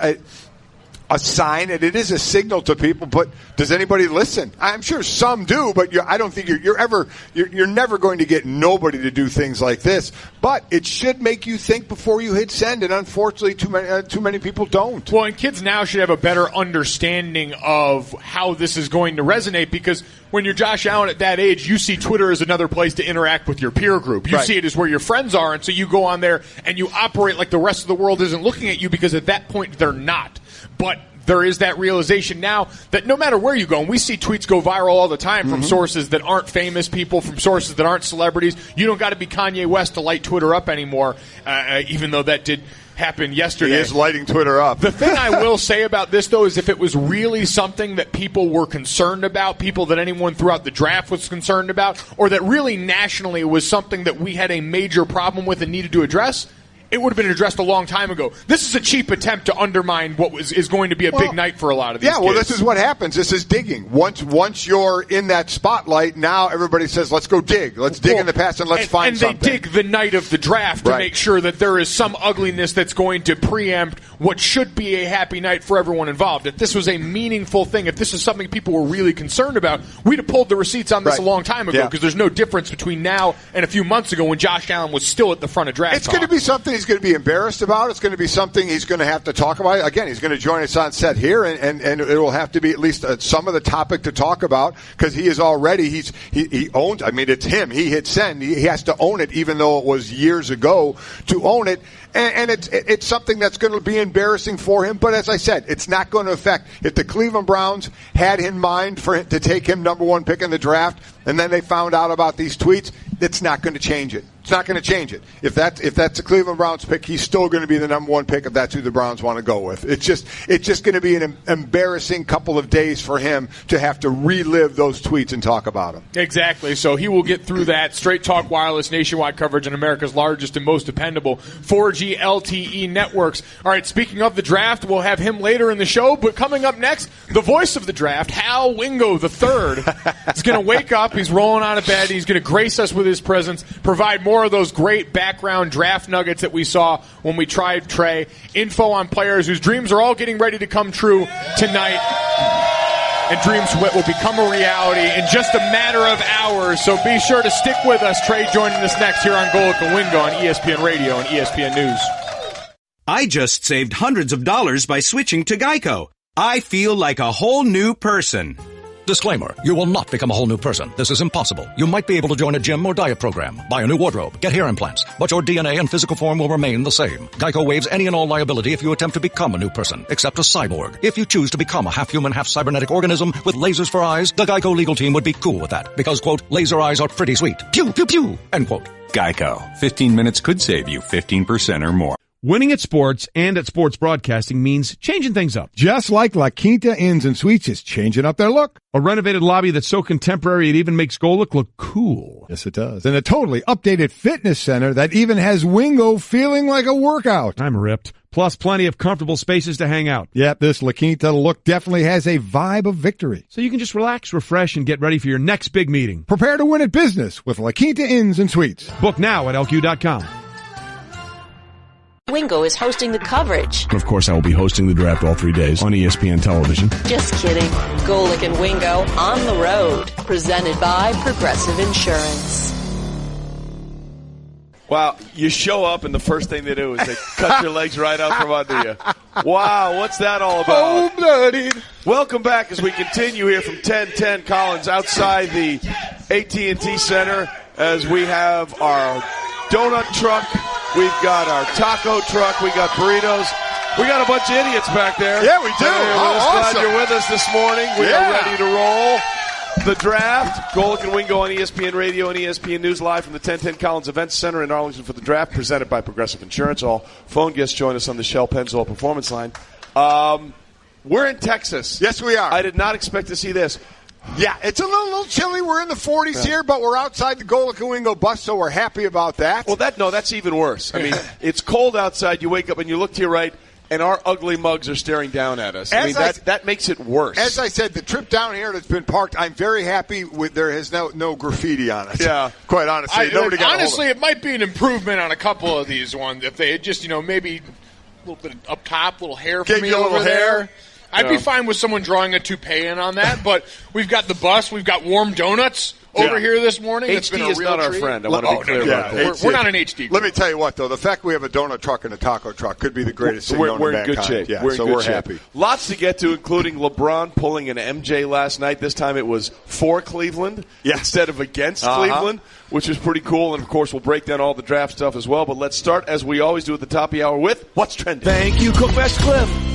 a sign, and it is a signal to people, but does anybody listen? I'm sure some do, but I don't think you're never going to get nobody to do things like this, but it should make you think before you hit send, and unfortunately too many people don't. Well, and kids now should have a better understanding of how this is going to resonate, because when you're Josh Allen at that age, you see Twitter as another place to interact with your peer group. You see it as where your friends are, and so you go on there and you operate like the rest of the world isn't looking at you, because at that point they're not. But there is that realization now that no matter where you go, and we see tweets go viral all the time from sources that aren't famous people, from sources that aren't celebrities. You don't got to be Kanye West to light Twitter up anymore, even though that did happen yesterday. He is lighting Twitter up. The thing I will say about this, though, is if it was really something that people were concerned about, people that anyone throughout the draft was concerned about, or that really nationally was something that we had a major problem with and needed to address, it would have been addressed a long time ago. This is a cheap attempt to undermine what is going to be a big night for a lot of these kids. Yeah, well, this is what happens. This is digging. Once you're in that spotlight, now everybody says, let's go dig. Let's dig in the past and let's find something. And they dig the night of the draft to make sure that there is some ugliness that's going to preempt what should be a happy night for everyone involved. If this was a meaningful thing, if this is something people were really concerned about, we'd have pulled the receipts on this a long time ago, because there's no difference between now and a few months ago when Josh Allen was still at the front of draft. It's going to be something he's going to be embarrassed about. It's going to be something he's going to have to talk about. Again, he's going to join us on set here, and it will have to be at least some of the topic to talk about, because he is already, he owns, I mean, it's him. He hit send. He has to own it, even though it was years ago to own it. And it's something that's going to be embarrassing for him. But as I said, it's not going to affect. If the Cleveland Browns had in mind for him to take him number one pick in the draft, and then they found out about these tweets, it's not going to change it. It's not going to change it. If that's the Cleveland Browns pick, he's still going to be the number one pick if that's who the Browns want to go with. It's just going to be an embarrassing couple of days for him to have to relive those tweets and talk about them. Exactly. So he will get through that. Straight Talk Wireless, nationwide coverage on America's largest and most dependable 4G LTE networks. All right, speaking of the draft, we'll have him later in the show, but coming up next, the voice of the draft, Hal Wingo III, is going to wake up. He's rolling out of bed. He's going to grace us with his presence, provide more of those great background draft nuggets that we saw when we tried Trey, info on players whose dreams are all getting ready to come true tonight, and dreams will become a reality in just a matter of hours. So be sure to stick with us. Trey joining us next here on Golic and Wingo on ESPN Radio and ESPN News. I just saved hundreds of dollars by switching to Geico. I feel like a whole new person. Disclaimer, you will not become a whole new person. This is impossible. You might be able to join a gym or diet program, buy a new wardrobe, get hair implants, but your DNA and physical form will remain the same. Geico waives any and all liability if you attempt to become a new person, except a cyborg. If you choose to become a half-human, half-cybernetic organism with lasers for eyes, the Geico legal team would be cool with that, because, quote, laser eyes are pretty sweet. Pew, pew, pew, end quote. Geico. 15 minutes could save you 15% or more. Winning at sports and at sports broadcasting means changing things up. Just like La Quinta Inns and Suites is changing up their look. A renovated lobby that's so contemporary it even makes Golic look cool. Yes, it does. And a totally updated fitness center that even has Wingo feeling like a workout. I'm ripped. Plus plenty of comfortable spaces to hang out. Yep, this La Quinta look definitely has a vibe of victory. So you can just relax, refresh, and get ready for your next big meeting. Prepare to win at business with La Quinta Inns and Suites. Book now at LQ.com. Wingo is hosting the coverage. Of course, I will be hosting the draft all 3 days on ESPN television. Just kidding. Golic and Wingo on the road. Presented by Progressive Insurance. Wow, you show up and the first thing they do is they cut your legs right out from under you. Wow, what's that all about? Cold-blooded. Welcome back as we continue here from 1010 Collins outside the AT&T Center as we have our donut truck. We've got our taco truck. We got burritos. We got a bunch of idiots back there. Yeah, we do. Glad Awesome. you're with us this morning. We are ready to roll. The draft, Golic and Wingo on ESPN Radio and ESPN News live from the 1010 Collins Events Center in Arlington for the draft, presented by Progressive Insurance. All phone guests join us on the Shell Pennzoil Performance Line. We're in Texas. Yes, we are. I did not expect to see this. Yeah, it's a little chilly. We're in the 40s here, but we're outside the Golic and Wingo bus, so we're happy about that. Well, that's even worse. I mean, it's cold outside. You wake up and you look to your right, and our ugly mugs are staring down at us. That makes it worse. As I said, the trip down here that's been parked, I'm very happy with. There has no graffiti on it. Yeah, quite honestly, honestly, it might be an improvement on a couple of these ones if they had just maybe a little bit up top, little hair for me over there. I'd be fine with someone drawing a toupee in on that, but we've got the bus, we've got warm donuts over here this morning. HD it's been a is real not our treat. friend. I want to be clear about that. We're not an HD. Let me tell you what, though, the fact we have a donut truck and a taco truck could be the greatest thing known to mankind. We're in good shape. Yeah, we're happy. Lots to get to, including LeBron pulling an MJ last night. This time it was for Cleveland instead of against Cleveland, which is pretty cool. And, of course, we'll break down all the draft stuff as well. But let's start, as we always do at the top of the hour, with What's Trending. Thank you, Cookmaster Cliff.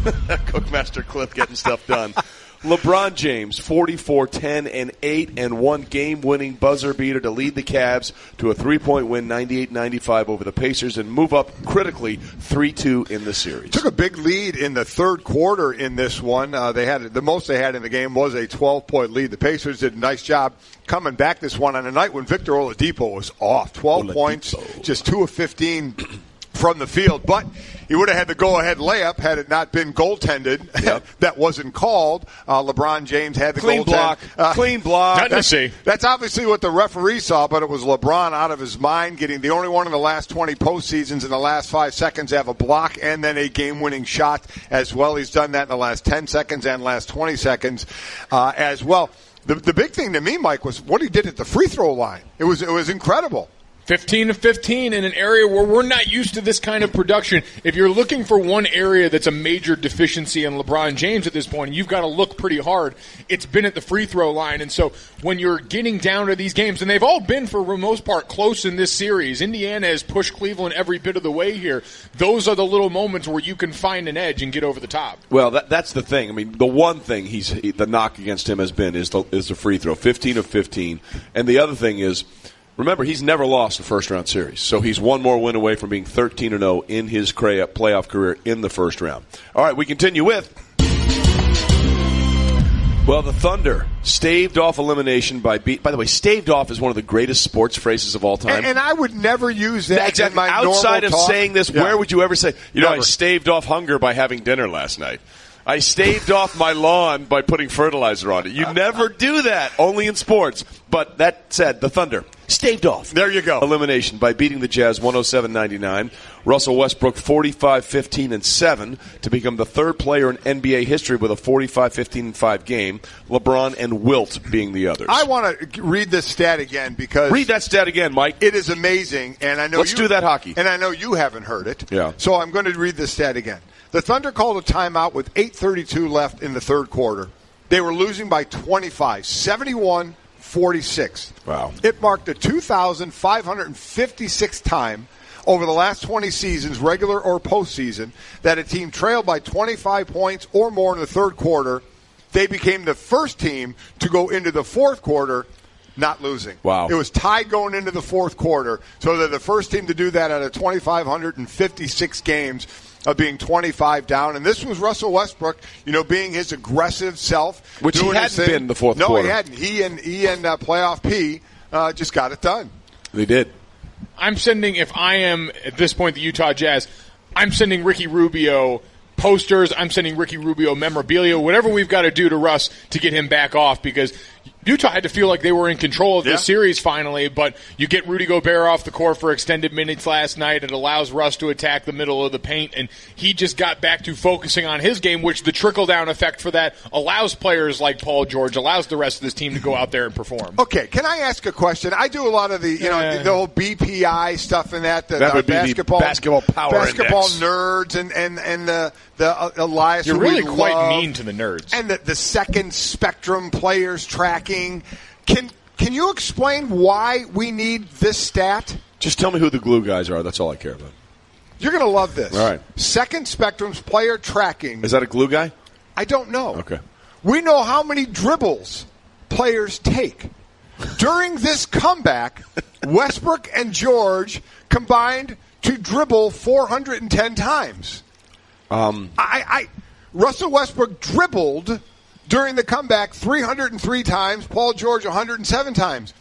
Cookmaster Cliff getting stuff done. LeBron James, 44, 10, and 8, and one game-winning buzzer beater to lead the Cavs to a 3-point win, 98-95 over the Pacers, and move up critically 3-2 in the series. Took a big lead in the third quarter in this one. They had the most they had in the game was a 12-point lead. The Pacers did a nice job coming back this one on a night when Victor Oladipo was off. 12 points, just 2 of 15 from the field, but he would have had the go-ahead layup had it not been goaltended. Yep. That wasn't called. LeBron James had the clean block. Clean block. Nothing to see. That's obviously what the referee saw, but it was LeBron out of his mind, getting the only one in the last 20 postseasons in the last 5 seconds to have a block and then a game-winning shot as well. He's done that in the last 10 seconds and last 20 seconds as well. The big thing to me, Mike, was what he did at the free throw line. It was incredible. 15 of 15 in an area where we're not used to this kind of production. If you're looking for one area that's a major deficiency in LeBron James at this point, you've got to look pretty hard. It's been at the free throw line. And so when you're getting down to these games, and they've all been, for the most part, close in this series. Indiana has pushed Cleveland every bit of the way here. Those are the little moments where you can find an edge and get over the top. Well, that's the thing. I mean, the one thing the knock against him has been is the free throw, 15 of 15. And the other thing is, remember, he's never lost a first-round series, so he's one more win away from being 13-0 in his playoff career in the first round. All right, we continue with, well, the Thunder staved off elimination by the way, staved off is one of the greatest sports phrases of all time. And I would never use that exactly. in my outside normal of talk. saying this, where would you ever say, I staved off hunger by having dinner last night? I staved off my lawn by putting fertilizer on it. You never do that, only in sports. But that said, the Thunder staved off. There you go. Elimination by beating the Jazz 107-99. Russell Westbrook 45-15-7 to become the third player in NBA history with a 45-15-5 game. LeBron and Wilt being the others. I want to read this stat again because read that stat again, Mike. It is amazing, and I know let's do that hockey. And I know you haven't heard it. Yeah. So I'm going to read this stat again. The Thunder called a timeout with 8:32 left in the third quarter. They were losing by 25, 71-46. Wow. It marked the 2,556th time over the last 20 seasons, regular or postseason, that a team trailed by 25 points or more in the third quarter. They became the first team to go into the fourth quarter not losing. Wow. It was tied going into the fourth quarter, so they're the first team to do that out of 2,556 games of being 25 down. And this was Russell Westbrook, being his aggressive self. Which he hadn't been in the fourth No, quarter. he hadn't. He and Playoff P just got it done. They did. I'm sending, if I am, at this point, the Utah Jazz, I'm sending Ricky Rubio posters. I'm sending Ricky Rubio memorabilia, whatever we've got to do to Russ to get him back off, because Utah had to feel like they were in control of this series finally, but you get Rudy Gobert off the court for extended minutes last night. It allows Russ to attack the middle of the paint, and he just got back to focusing on his game, which the trickle-down effect for that allows players like Paul George, allows the rest of this team to go out there and perform. Okay, can I ask a question? I do a lot of the the whole BPI stuff and that would be basketball power index. nerds and the Elias. You're really quite love, mean to the nerds. And the second spectrum players tracking. Can you explain why we need this stat? Just tell me who the glue guys are. That's all I care about. You're going to love this. All right. Second spectrum's player tracking. Is that a glue guy? I don't know. Okay. We know how many dribbles players take. During this comeback, Westbrook and George combined to dribble 410 times. Russell Westbrook dribbled during the comeback 303 times, Paul George 107 times.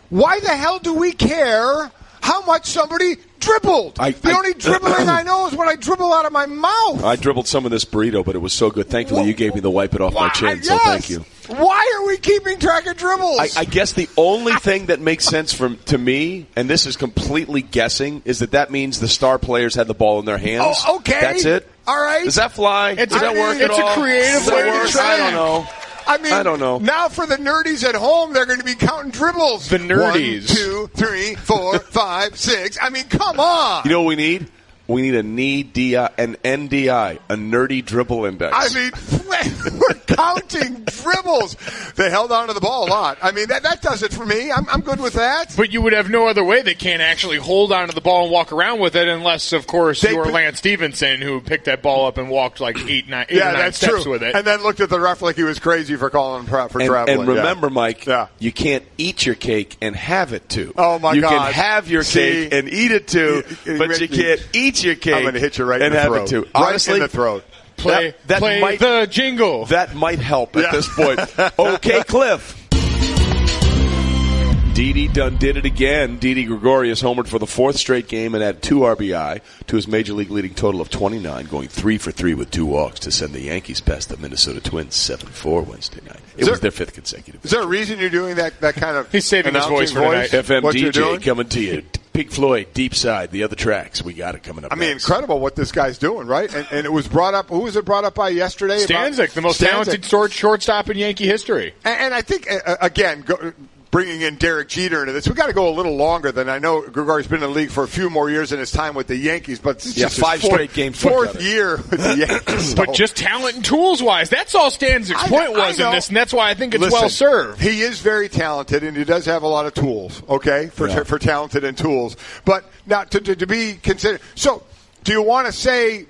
Why the hell do we care how much somebody dribbled? The only dribbling I know is when I dribble out of my mouth. I dribbled some of this burrito, but it was so good. Thankfully, you gave me the wipe it off my chin, so thank you. Why are we keeping track of dribbles? I guess the only thing that makes sense to me, and this is completely guessing, is that means the star players had the ball in their hands. Oh, okay. That's it. All right. Does that fly? Does that work at all? It's a creative way to try. I don't know. I don't know. Now for the nerdies at home, they're going to be counting dribbles. The nerdies. 1, 2, 3, 4, 5, 6. I mean, come on. You know what we need? We need an NDI, a nerdy dribble index. I mean, we're counting dribbles. They held on to the ball a lot. I mean, that does it for me. I'm good with that. But you would have no other way. They can't actually hold on to the ball and walk around with it unless, of course, you're Lance Stevenson, who picked that ball up and walked like 8 or 9 steps with it. And then looked at the ref like he was crazy for calling for traveling. And remember, Mike, you can't eat your cake and have it too. Oh, my God. You can have your cake and eat it too, but you can't eat your cake. I'm going to hit you right in the the throat. Too. Honestly, right in the throat. Play the jingle. That might help at this point. Okay, Cliff. Didi done did it again. Didi Gregorius homered for the fourth straight game and had 2 RBI to his major league leading total of 29, going 3 for 3 with 2 walks to send the Yankees past the Minnesota Twins 7-4 Wednesday night. It was their 5th consecutive. Is there a reason you're doing that kind of He's saving his voice for tonight. FM DJ coming to you. Pink Floyd, Deep Side, the other tracks. We got it coming up next. Incredible what this guy's doing, right? And it was brought up. Who was it brought up by yesterday? Stanzik, the most talented shortstop in Yankee history. And I think, again, bringing in Derek Jeter into this, we got to go a little longer than I know. Gregorius been in the league for a few more years in his time with the Yankees, but this is just 5 straight games. Fourth year with the Yankees. But just talent and tools-wise, that's all Stanzik's point was in this, and that's why I think it's well served. He is very talented, and he does have a lot of tools, okay, for talented and tools. But now to be considered. So do you want to say,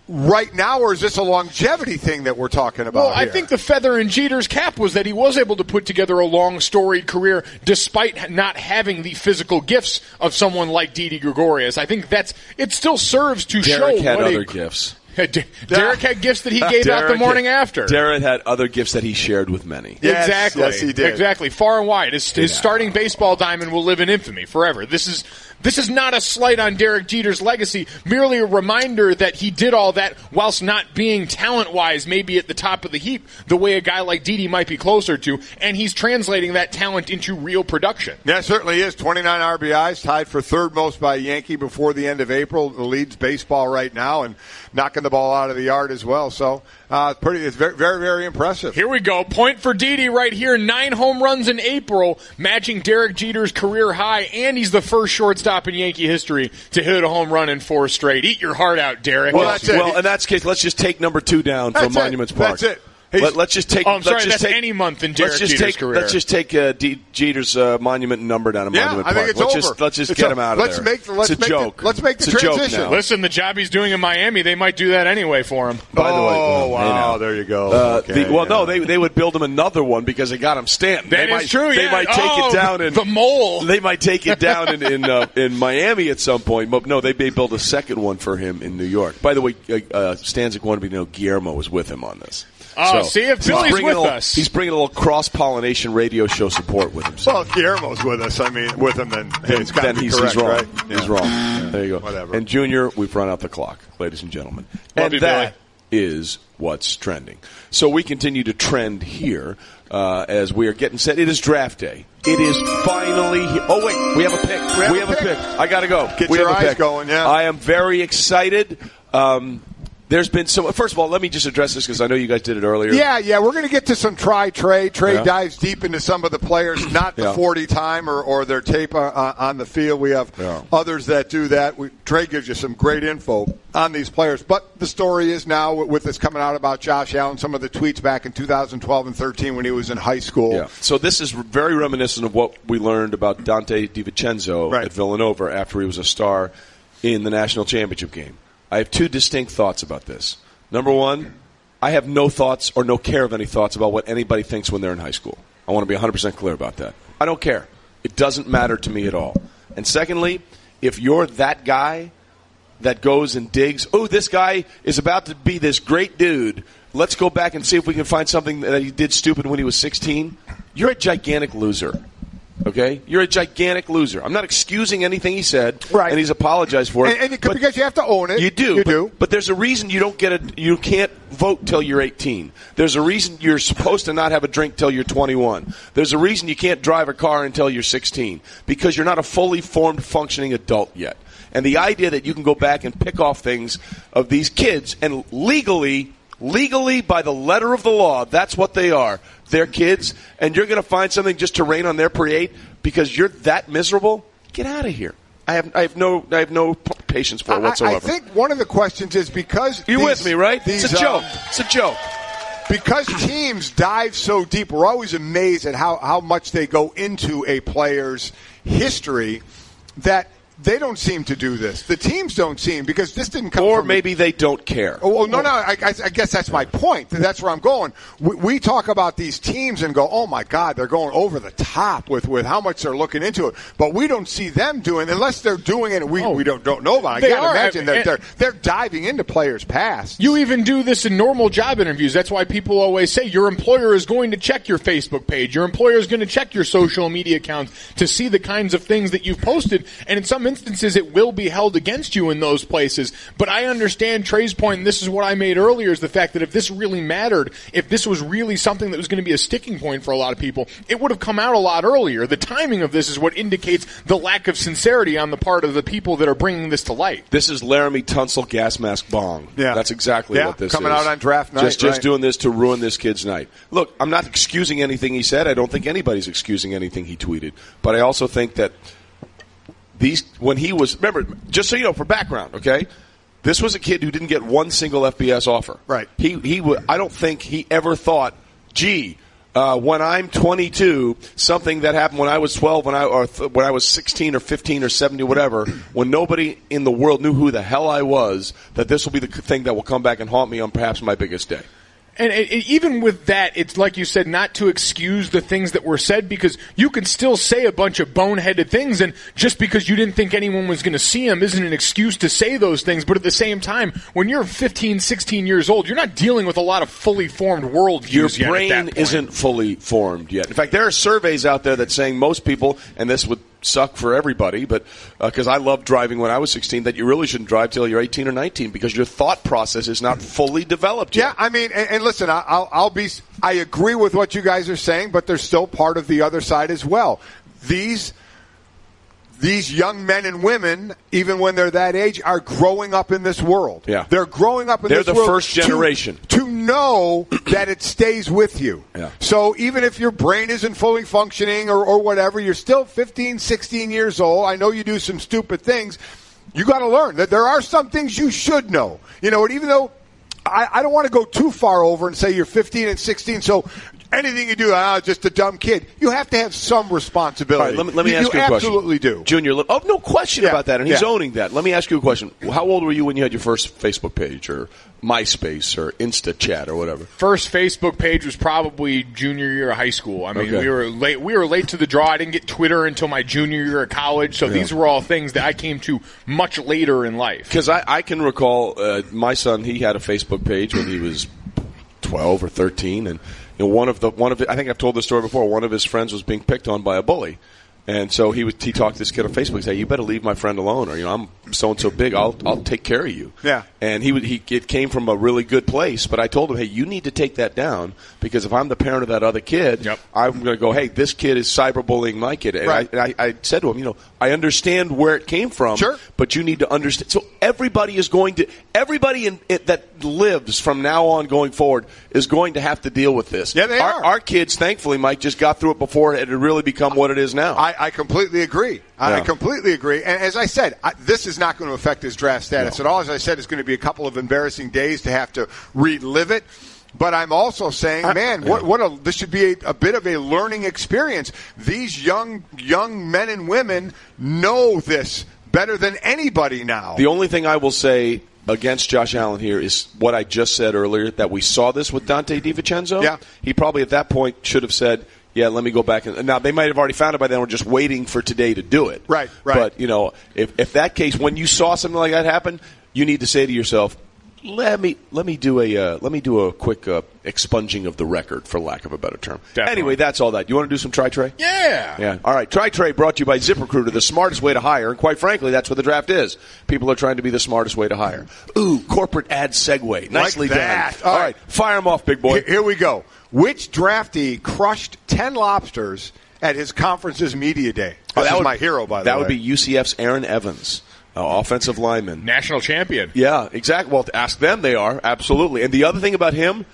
right now, or is this a longevity thing that we're talking about? Well, I think the feather in Jeter's cap was that he was able to put together a long, storied career despite not having the physical gifts of someone like Didi Gregorius. I think it still serves to show Derek had other gifts. Derek had gifts that he gave out the morning after. Derek had other gifts that he shared with many. Exactly. Yes, he did. Exactly. Far and wide. His starting baseball diamond will live in infamy forever. This is not a slight on Derek Jeter's legacy, merely a reminder that he did all that whilst not being talent-wise maybe at the top of the heap the way a guy like Didi might be closer to, and he's translating that talent into real production. Yeah, it certainly is. 29 RBIs, tied for third most by a Yankee before the end of April. Leads baseball right now and knocking the ball out of the yard as well. So it's very, very, very impressive. Here we go. Point for Didi right here. 9 home runs in April, matching Derek Jeter's career high, and he's the first shortstop in Yankee history to hit a home run in 4 straight. Eat your heart out, Derek. Well, in that case, let's just take number 2 down from Monuments Park. That's it. Let's just take. That's any month in Derek Jeter's career. Let's just take Jeter's monument and number down at Monument Park. I think it's over. Let's just get him out of there. It's a joke. Let's make the transition. Listen, the job he's doing in Miami, they might do that anyway for him. By the way, wow, there you go. No, they would build him another one because they got him Stanton. That is true. They might take it down in the mole. They might take it down in Miami at some point. But no, they may build a second one for him in New York. By the way, Stanzik wanted me to know Guillermo was with him on this. See if Billy's with us. He's bringing a little cross-pollination radio show support with him. So. Well, if Guillermo's with us, with him, then it's got to be correct, he's wrong. right? He's wrong. Yeah. There you go. Whatever. And Junior, we've run out the clock, ladies and gentlemen. Love you, that is what's trending. So we continue to trend here as we are getting set. It is draft day. It is finally here. Oh, wait. We have a pick. We have a pick. I got to go. Get your eyes going, yeah. I am very excited. There's been so. First of all, let me just address this because I know you guys did it earlier. Yeah, we're going to get to some Try Trey. Trey dives deep into some of the players, not the 40 time or their tape on the field. We have others that do that. Trey gives you some great info on these players. But the story is now with this coming out about Josh Allen, some of the tweets back in 2012 and 13 when he was in high school. Yeah. So this is very reminiscent of what we learned about Dante DiVincenzo at Villanova after he was a star in the national championship game. I have two distinct thoughts about this. Number one, I have no thoughts or no care of any thoughts about what anybody thinks when they're in high school. I want to be 100% clear about that. I don't care. It doesn't matter to me at all. And secondly, if you're that guy that goes and digs, this guy is about to be this great dude, let's go back and see if we can find something that he did stupid when he was 16, you're a gigantic loser. Okay? You're a gigantic loser. I'm not excusing anything he said, and he's apologized for it. Because you have to own it. You do. But there's a reason you don't you can't vote till you're 18. There's a reason you're supposed to not have a drink till you're 21. There's a reason you can't drive a car until you're 16. Because you're not a fully formed, functioning adult yet. And the idea that you can go back and pick off things of these kids and legally, by the letter of the law, that's what they are. They're kids, and you're going to find something just to rain on their parade because you're that miserable? Get out of here. I have no patience for it whatsoever. I think one of the questions is because you're with me, right? It's a joke. It's a joke. Because teams dive so deep, we're always amazed at how much they go into a player's history that they don't seem to do this. The teams don't seem, because this didn't come or from... maybe they don't care. Oh, no, I guess that's my point. That's where I'm going. We talk about these teams and go, oh, my God, they're going over the top with how much they're looking into it. But we don't see them doing, unless they're doing it, and we don't know about it. I can't imagine they're diving into players' past. You even do this in normal job interviews. That's why people always say your employer is going to check your Facebook page. Your employer is going to check your social media accounts to see the kinds of things that you've posted. And in some instances, it will be held against you in those places. But I understand Trey's point, and this is what I made earlier, is the fact that if this really mattered, if this was really something that was going to be a sticking point for a lot of people, it would have come out a lot earlier. The timing of this is what indicates the lack of sincerity on the part of the people that are bringing this to light. This is Laramie Tunsil gas mask bong. Yeah. That's exactly what this coming is. Out on draft night. Just doing this to ruin this kid's night. Look, I'm not excusing anything he said. I don't think anybody's excusing anything he tweeted. But I also think that when he was, remember, just so you know, for background, okay, this was a kid who didn't get one single FBS offer. Right. I don't think he ever thought, when I'm 22, something that happened when I was 12, when I was 16 or 15 or 17 or whatever, when nobody in the world knew who the hell I was, that this will be the thing that will come back and haunt me on perhaps my biggest day. And even with that, it's like you said, not to excuse the things that were said, because you can still say a bunch of boneheaded things, and just because you didn't think anyone was going to see them isn't an excuse to say those things. But at the same time, when you're 15, 16 years old, you're not dealing with a lot of fully formed worldviews yet. Your brain isn't fully formed yet. In fact, there are surveys out there that saying most people, and this would suck for everybody, but because I loved driving when I was 16, that you really shouldn't drive till you're 18 or 19 because your thought process is not fully developed yet. Yeah, I mean, and listen, I agree with what you guys are saying, but there's still part of the other side as well. These young men and women, even when they're that age, are growing up in this world. Yeah. They're growing up in this world. They're the first generation. To know that it stays with you. Yeah. So even if your brain isn't fully functioning or whatever, you're still 15, 16 years old. I know you do some stupid things. You got to learn that there are some things you should know. You know, and even though I don't want to go too far over and say you're 15 and 16, so anything you do, just a dumb kid. You have to have some responsibility. All right, let me ask you a question. You absolutely do. Junior, no question about that, and he's owning that. Let me ask you a question. How old were you when you had your first Facebook page or MySpace or InstaChat or whatever? First Facebook page was probably junior year of high school. I mean, we were late to the draw. I didn't get Twitter until my junior year of college, so these were all things that I came to much later in life. Because I can recall my son, he had a Facebook page when he was 12 or 13, and one of I think I've told this story before. One of his friends was being picked on by a bully, and so he talked to this kid on Facebook. He said, "You better leave my friend alone, or I'm so and so big. I'll take care of you." Yeah. And it came from a really good place, but I told him, "Hey, you need to take that down because if I'm the parent of that other kid, I'm going to go, hey, this kid is cyberbullying my kid." And I said to him, I understand where it came from, but you need to understand. So everybody that lives from now on going forward is going to have to deal with this. Yeah, they are. Our kids, thankfully, Mike, just got through it before it had really become what it is now. I completely agree. I completely agree. And as I said, this is not going to affect his draft status at all. As I said, it's going to be a couple of embarrassing days to have to relive it. But I'm also saying, this should be a bit of a learning experience. These young men and women know this better than anybody now. The only thing I will say against Josh Allen here is what I just said earlier, that we saw this with Dante DiVincenzo. Yeah. He probably at that point should have said, yeah, let me go back. Now, they might have already found it by then. We're just waiting for today to do it. Right. But, if that case, when you saw something like that happen, you need to say to yourself, let me do a quick expunging of the record, for lack of a better term. Definitely. Anyway, that's all that. You want to do some Try Trey? Yeah. All right. Try Trey brought to you by ZipRecruiter, the smartest way to hire. And quite frankly, that's what the draft is. People are trying to be the smartest way to hire. Ooh, corporate ad segue. Nicely done. All right. Fire him off, big boy. Here we go. Which draftee crushed 10 lobsters at his conference's media day? This is my hero, by the way. That would be UCF's Aaron Evans. Offensive lineman. National champion. Yeah, exactly. Well, ask them, they are. Absolutely. And the other thing about him,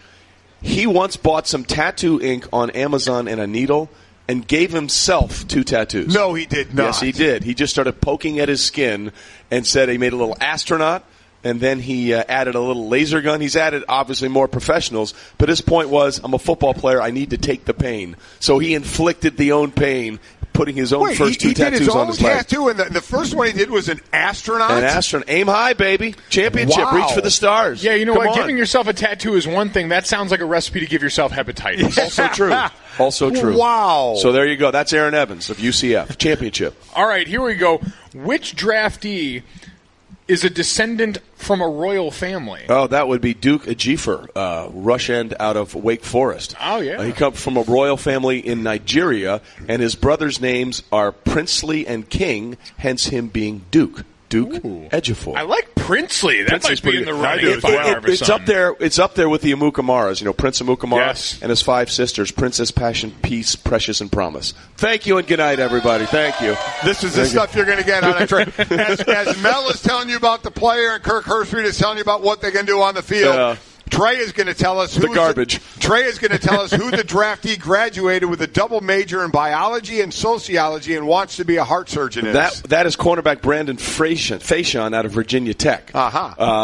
he once bought some tattoo ink on Amazon and a needle and gave himself 2 tattoos. No, he did not. Yes, he did. He just started poking at his skin and said he made a little astronaut, and then he added a little laser gun. He's added, obviously, more professionals. But his point was, I'm a football player. I need to take the pain. So he inflicted the own pain, putting his own first 2 tattoos on his leg. Tattoo, and the first one he did was an astronaut? An astronaut. Aim high, baby. Championship. Wow. Reach for the stars. Yeah, you know Come what? on. Giving yourself a tattoo is one thing. That sounds like a recipe to give yourself hepatitis. Also true. Also true. Wow. So there you go. That's Aaron Evans of UCF. Championship. All right, here we go. Which draftee is a descendant from a royal family? Oh, that would be Duke Ejiofor, rush end out of Wake Forest. Oh, yeah. He comes from a royal family in Nigeria, and his brothers' names are Princely and King, hence him being Duke. Duke Ejiofor. I like Princely. That might be in the running. It's up there. It's up there with the Amukamara's. Prince Amukamara and his 5 sisters: Princess, Passion, Peace, Precious, and Promise. Thank you and good night, everybody. Thank you. This is the stuff you're going to get on a trip. As Mel is telling you about the player and Kirk Herbstreit is telling you about what they can do on the field. Trey is going to tell us the garbage. Trey is going to tell us who the draftee graduated with a double major in biology and sociology and wants to be a heart surgeon. That is cornerback Brandon Faison out of Virginia Tech.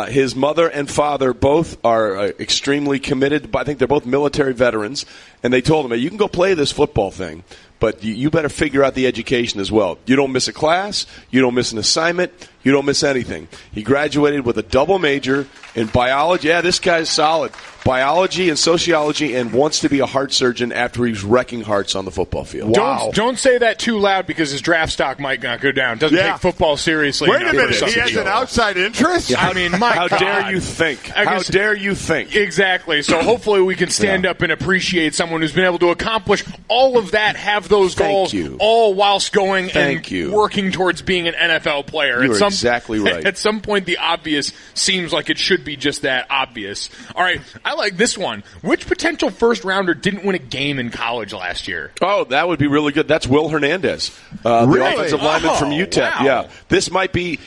His mother and father both are extremely committed. I think they're both military veterans, and they told him, hey, you can go play this football thing, but you better figure out the education as well. You don't miss a class. You don't miss an assignment. You don't miss anything. He graduated with a double major in biology. Yeah, this guy's solid. Biology and sociology, and wants to be a heart surgeon after he's wrecking hearts on the football field. Wow. Don't say that too loud because his draft stock might not go down. Doesn't take football seriously. Wait a minute. He has an outside interest? I mean, my How God. dare you think? How dare you think? Exactly. So hopefully we can stand up and appreciate someone who's been able to accomplish all of that, have those goals, all whilst going and working towards being an NFL player. You're exactly right. At some point, the obvious seems like it should be just that obvious. All right, I like this one. Which potential first-rounder didn't win a game in college last year? Oh, that would be really good. That's Will Hernandez, the offensive lineman from UTEP. Wow. Yeah,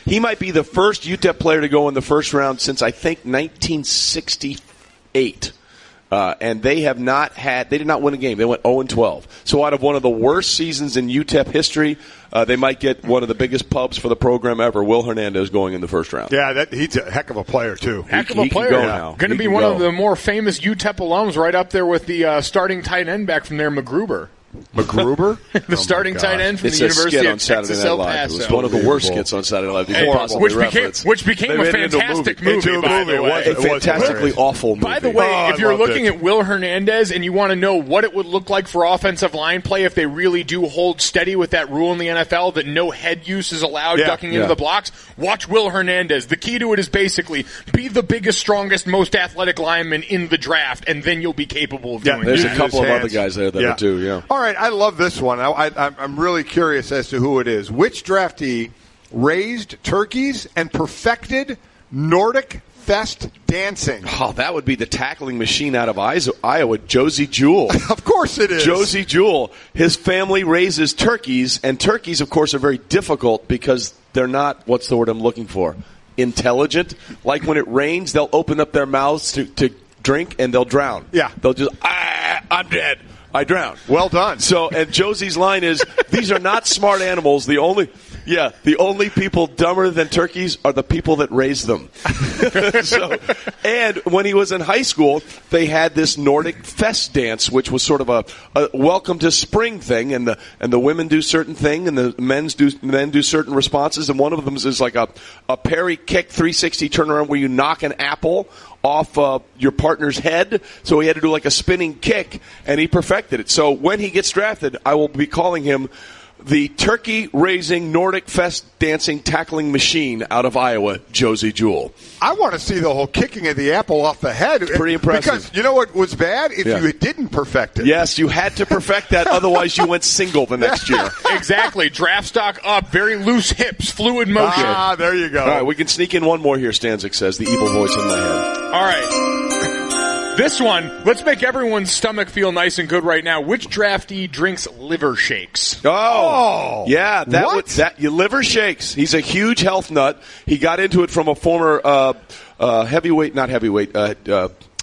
he might be the first UTEP player to go in the first round since I think 1968. And they did not win a game. They went 0-12. So out of one of the worst seasons in UTEP history, they might get one of the biggest pubs for the program ever. Will Hernandez going in the first round. Yeah, he's a heck of a player, too. Heck of a player. Going to be one of the more famous UTEP alums, right up there with the starting tight end back from there, McGruber. McGruber? The starting tight end from the University of Texas El Paso. It was one of the worst skits on Saturday Night Live. Which became a fantastic movie, by the way. A fantastically awful movie. By the way, if you're looking at Will Hernandez and you want to know what it would look like for offensive line play if they really do hold steady with that rule in the NFL that no head use is allowed ducking into the blocks, watch Will Hernandez. The key to it is basically be the biggest, strongest, most athletic lineman in the draft, and then you'll be capable of doing it. There's a couple of other guys there that do, All right, I love this one. I'm really curious as to who it is. Which draftee raised turkeys and perfected Nordic fest dancing? Oh, that would be the tackling machine out of Iowa, Josie Jewell. Of course it is. Josie Jewell. His family raises turkeys, and turkeys, of course, are very difficult because they're not, what's the word I'm looking for, intelligent. Like when it rains, they'll open up their mouths to drink, and they'll drown. Yeah. They'll just, I'm dead. I drowned. Well done. So, and Josie's line is, these are not smart animals. The only people dumber than turkeys are the people that raise them. And when he was in high school, they had this Nordic fest dance, which was sort of a welcome to spring thing, and the women do certain thing, and the men do certain responses, and one of them is like a parry kick 360 turnaround where you knock an apple off your partner's head. So he had to do like a spinning kick, and he perfected it. So when he gets drafted, I will be calling him the turkey-raising, Nordic fest dancing, tackling machine out of Iowa, Josie Jewell. I want to see the whole kicking of the apple off the head. It's pretty impressive. Because you know what was bad? If you didn't perfect it. Yes, you had to perfect that, otherwise you went single the next year. Exactly. Draft stock up, very loose hips, fluid motion. Ah, there you go. All right, we can sneak in one more here, Stanzik says, the evil voice in my head. All right. This one, let's make everyone's stomach feel nice and good right now. Which draftee drinks liver shakes? Oh, yeah, liver shakes. He's a huge health nut. He got into it from a former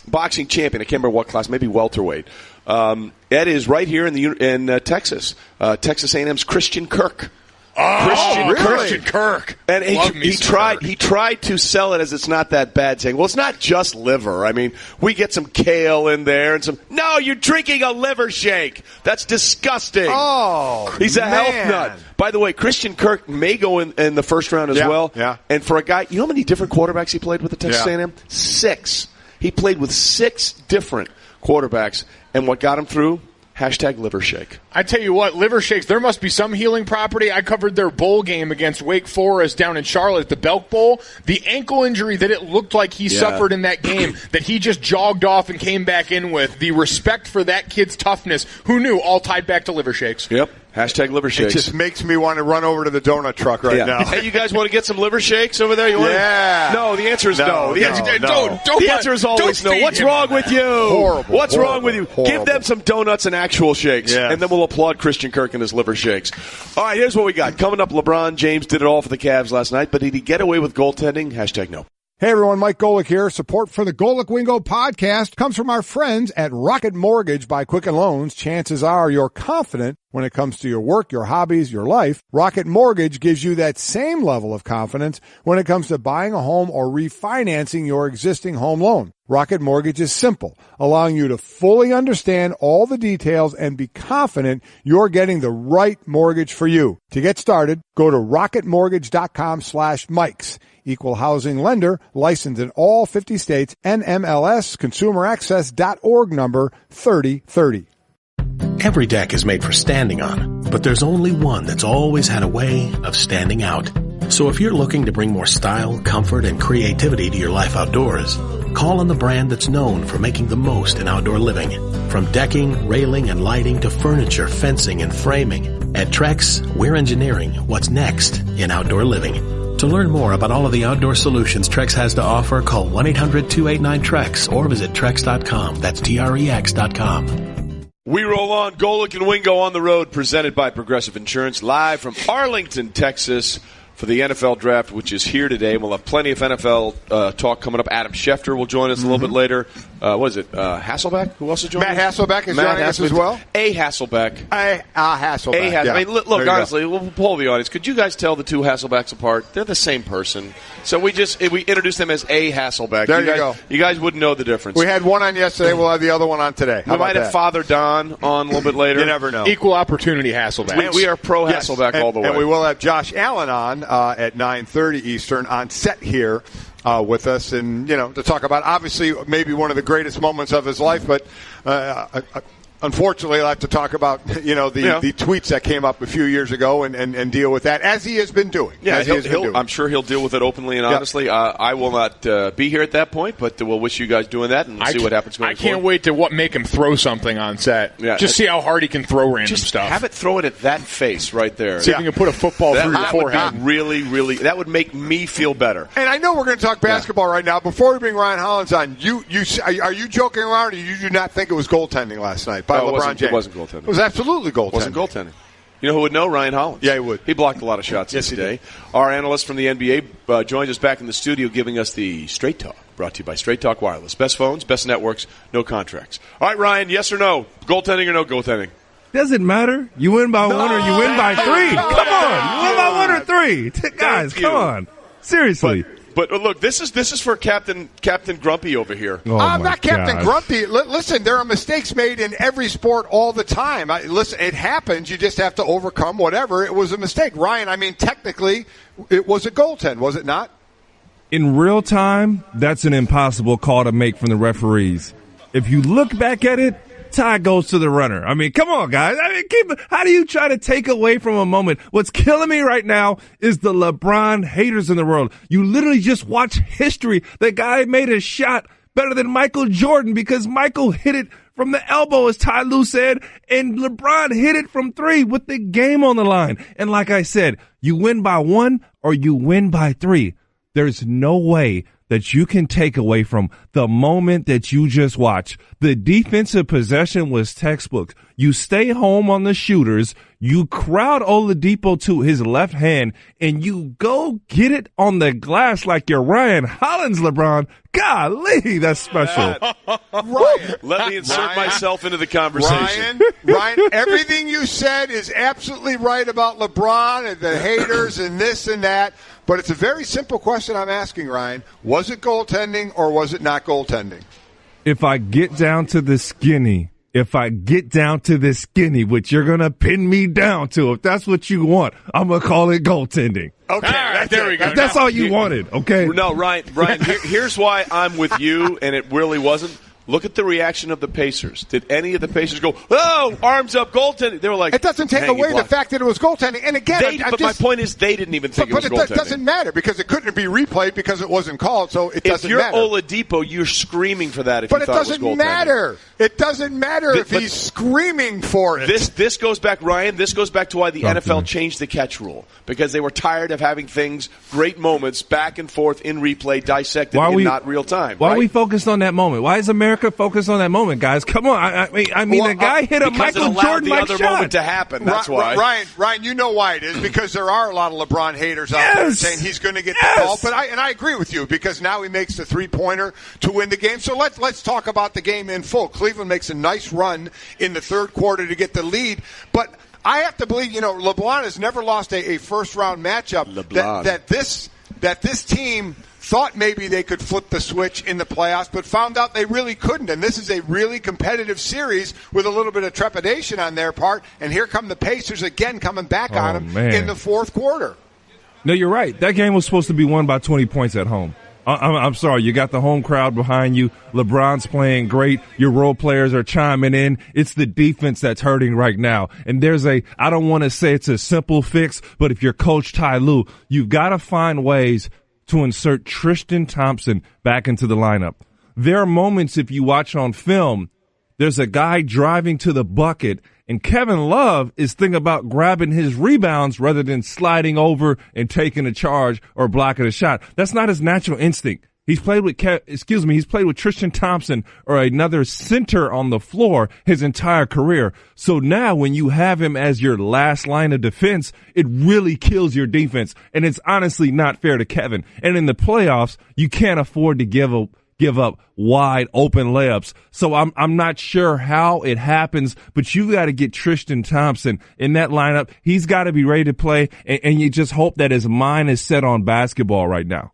boxing champion. I can't remember what class, maybe welterweight. Ed is right here in Texas. Texas A&M's Christian Kirk. Christian Kirk. And he tried to sell it as it's not that bad, saying, well, it's not just liver. I mean, we get some kale in there and some. No, you're drinking a liver shake. That's disgusting. Oh, he's a health nut. By the way, Christian Kirk may go in the first round as well. Yeah. And for a guy, you know how many different quarterbacks he played with at Texas A&M? 6. He played with 6 different quarterbacks, and what got him through? Hashtag liver shake. I tell you what, liver shakes, there must be some healing property. I covered their bowl game against Wake Forest down in Charlotte, the Belk Bowl. The ankle injury that it looked like he suffered in that game, that he just jogged off and came back in with, the respect for that kid's toughness, who knew, all tied back to liver shakes. Yep. Hashtag liver shakes. It just makes me want to run over to the donut truck right now. Hey, you guys want to get some liver shakes over there? No, the answer is no. The answer is always no. What's wrong with you? Horrible. What's wrong with you? Horrible. Give them some donuts and actual shakes, and then we'll applaud Christian Kirk and his liver shakes. All right, here's what we got. Coming up, LeBron James did it all for the Cavs last night, but did he get away with goaltending? Hashtag no. Hey everyone, Mike Golic here. Support for the Golic Wingo podcast comes from our friends at Rocket Mortgage by Quicken Loans. Chances are you're confident when it comes to your work, your hobbies, your life. Rocket Mortgage gives you that same level of confidence when it comes to buying a home or refinancing your existing home loan. Rocket Mortgage is simple, allowing you to fully understand all the details and be confident you're getting the right mortgage for you. To get started, go to rocketmortgage.com/Mikes. Equal housing lender, licensed in all 50 states, NMLS, consumeraccess.org number 3030. Every deck is made for standing on, but there's only one that's always had a way of standing out. So if you're looking to bring more style, comfort, and creativity to your life outdoors, call on the brand that's known for making the most in outdoor living. From decking, railing, and lighting to furniture, fencing, and framing, at Trex, we're engineering what's next in outdoor living. To learn more about all of the outdoor solutions Trex has to offer, call 1-800-289-TREX or visit Trex.com. That's TREX.com. We roll on. Golic and Wingo on the road, presented by Progressive Insurance, live from Arlington, Texas. for the NFL draft, which is here today. We'll have plenty of NFL talk coming up. Adam Schefter will join us a little bit later. What is it? Hasselbeck? Who else is joining us? Matt Hasselbeck is joining us as well. A Hasselbeck. Hasselbeck. I mean, look, honestly, we'll poll the audience. Could you guys tell the two Hasselbecks apart? They're the same person. So we introduce them as A Hasselbeck. There you go. You guys wouldn't know the difference. We had one on yesterday. We'll have the other one on today. We might have Father Don on a little bit later. You never know. Equal opportunity Hasselbeck. We are pro Hasselbeck all the way. And we will have Josh Allen on at 9:30 Eastern on set here with us, and to talk about obviously maybe one of the greatest moments of his life, but unfortunately, I'll have to talk about the tweets that came up a few years ago and deal with that, as he has been doing. Yeah, I'm sure he'll deal with it openly and honestly. I will not be here at that point, but we'll wish you guys doing that and see what happens going forward. I can't wait to make him throw something on set. Yeah, just see how hard he can throw random stuff. Have it throw it at that face right there. See if you can put a football through your forehead. That would really, really, that would make me feel better. And I know we're going to talk basketball right now. Before we bring Ryan Hollins on, are you joking around, or you do not think it was goaltending last night by LeBron James? It wasn't goaltending. It was absolutely goaltending. It wasn't goaltending. You know who would know? Ryan Hollins. Yeah, he would. He blocked a lot of shots yesterday. Our analyst from the NBA joins us back in the studio giving us the Straight Talk, brought to you by Straight Talk Wireless. Best phones, best networks, no contracts. All right, Ryan, yes or no? Goaltending or no goaltending? Doesn't matter. You win by one or you win by three. Come on. You win by one or three. Guys, come on. Seriously. But look, this is for Captain Grumpy over here. Oh, I'm not Captain Grumpy. Listen, there are mistakes made in every sport all the time. Listen, it happens. You just have to overcome whatever. It was a mistake. Ryan, I mean, technically, it was a goaltend, was it not? In real time, that's an impossible call to make from the referees. If you look back at it, tie goes to the runner. I mean, come on, guys. I mean, how do you try to take away from a moment? What's killing me right now is the LeBron haters in the world. You literally just watch history. The guy made a shot better than Michael Jordan because Michael hit it from the elbow, as Ty Lue said, and LeBron hit it from three with the game on the line. And like I said, you win by one or you win by three. There's no way that you can take away from the moment that you just watched. The defensive possession was textbook. You stay home on the shooters, you crowd Oladipo to his left hand, and you go get it on the glass like you're Ryan Hollins, LeBron. Golly, that's special. Ryan, let me insert myself into the conversation. Ryan, everything you said is absolutely right about LeBron and the haters and this and that. But it's a very simple question I'm asking, Ryan. Was it goaltending or was it not goaltending? If I get down to the skinny, which you're going to pin me down to, if that's what you want, I'm going to call it goaltending. Okay, there we go. That's all you wanted, okay? No, Ryan, here's why I'm with you, and it really wasn't. Look at the reaction of the Pacers. Did any of the Pacers go, oh, arms up, goaltending? They were like, it doesn't take away the fact that it was goaltending. And again, my point is they didn't even think it was goaltending. But it doesn't matter because it couldn't be replayed because it wasn't called, so it doesn't matter. If you're Oladipo, you're screaming for that if you thought it was goaltending. But it doesn't matter. It doesn't matter if he's screaming for it. This goes back, Ryan, this goes back to why the NFL changed the catch rule. Because they were tired of having things, great moments, back and forth in replay, dissected in not real time. Why are we focused on that moment? Why is America focused on that moment, guys? Come on. I mean, the guy hit a Michael Jordan-like shot. The other moment to happen. That's why. Ryan, you know why it is. Because there are a lot of LeBron haters out there saying he's going to get the ball. But I agree with you because now he makes the three-pointer to win the game. So let's talk about the game in full. Cleveland makes a nice run in the third quarter to get the lead. But I have to believe, LeBron has never lost a first-round matchup. That this team thought maybe they could flip the switch in the playoffs, but found out they really couldn't. And this is a really competitive series with a little bit of trepidation on their part. And here come the Pacers again coming back on them in the fourth quarter. No, you're right. That game was supposed to be won by 20 points at home. I'm sorry. You got the home crowd behind you. LeBron's playing great. Your role players are chiming in. It's the defense that's hurting right now. And I don't want to say it's a simple fix, but if you're Coach Ty Lue, you've got to find ways to insert Tristan Thompson back into the lineup. There are moments, if you watch on film, there's a guy driving to the bucket, and Kevin Love is thinking about grabbing his rebounds rather than sliding over and taking a charge or blocking a shot. That's not his natural instinct. He's played with Tristan Thompson or another center on the floor his entire career. So now when you have him as your last line of defense, it really kills your defense. And it's honestly not fair to Kevin. And in the playoffs, you can't afford to give up wide open layups. So I'm not sure how it happens, but you got to get Tristan Thompson in that lineup. He's got to be ready to play, and you just hope that his mind is set on basketball right now.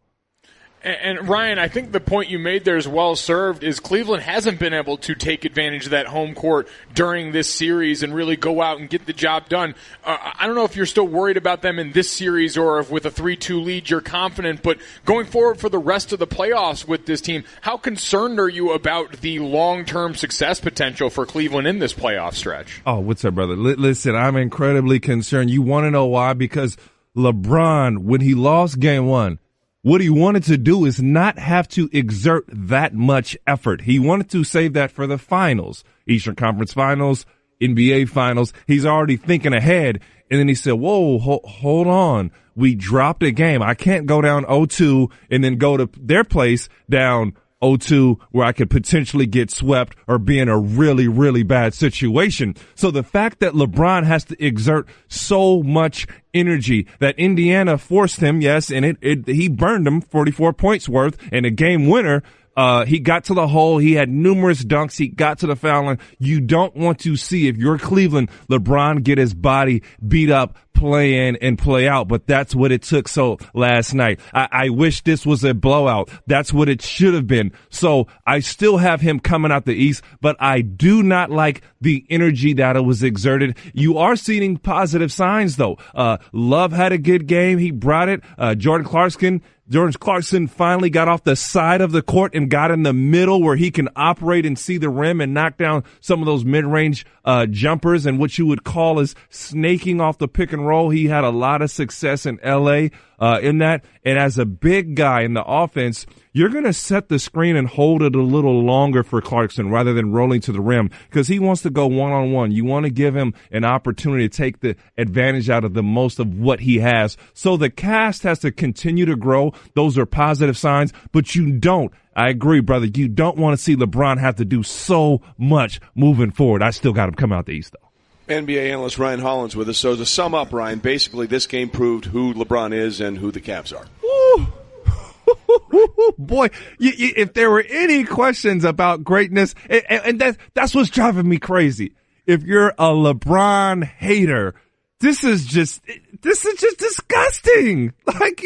And Ryan, I think the point you made there is well served, is Cleveland hasn't been able to take advantage of that home court during this series and really go out and get the job done. I don't know if you're still worried about them in this series or if with a 3-2 lead you're confident, but going forward for the rest of the playoffs with this team, how concerned are you about the long-term success potential for Cleveland in this playoff stretch? Oh, what's up, brother? Listen, I'm incredibly concerned. You want to know why? Because LeBron, when he lost game one, what he wanted to do is not have to exert that much effort. He wanted to save that for the finals, Eastern Conference Finals, NBA Finals. He's already thinking ahead. And then he said, whoa, hold on. We dropped a game. I can't go down 0-2 and then go to their place down 0-2 where I could potentially get swept or be in a really, really bad situation. So the fact that LeBron has to exert so much energy that Indiana forced him, yes, and he burned him 44 points worth and a game winner. He got to the hole. He had numerous dunks. He got to the foul line. You don't want to see, if you're Cleveland, LeBron get his body beat up, play in and play out, but that's what it took. So last night, I wish this was a blowout. That's what it should have been. So I still have him coming out the East, but I do not like the energy that it was exerted. You are seeing positive signs though. Love had a good game. He brought it. Jordan Clarkson finally got off the side of the court and got in the middle where he can operate and see the rim and knock down some of those mid-range jumpers and what you would call as snaking off the pick and roll. He had a lot of success in L.A. In that. And as a big guy in the offense, you're going to set the screen and hold it a little longer for Clarkson rather than rolling to the rim because he wants to go one-on-one. You want to give him an opportunity to take the advantage out of the most of what he has. So the cast has to continue to grow. Those are positive signs, but you don't. I agree, brother. You don't want to see LeBron have to do so much moving forward. I still got him come out the East, though. NBA analyst Ryan Hollins with us. So to sum up, Ryan, basically this game proved who LeBron is and who the Cavs are. Boy, if there were any questions about greatness, and that's what's driving me crazy. If you're a LeBron hater, this is just disgusting. Like,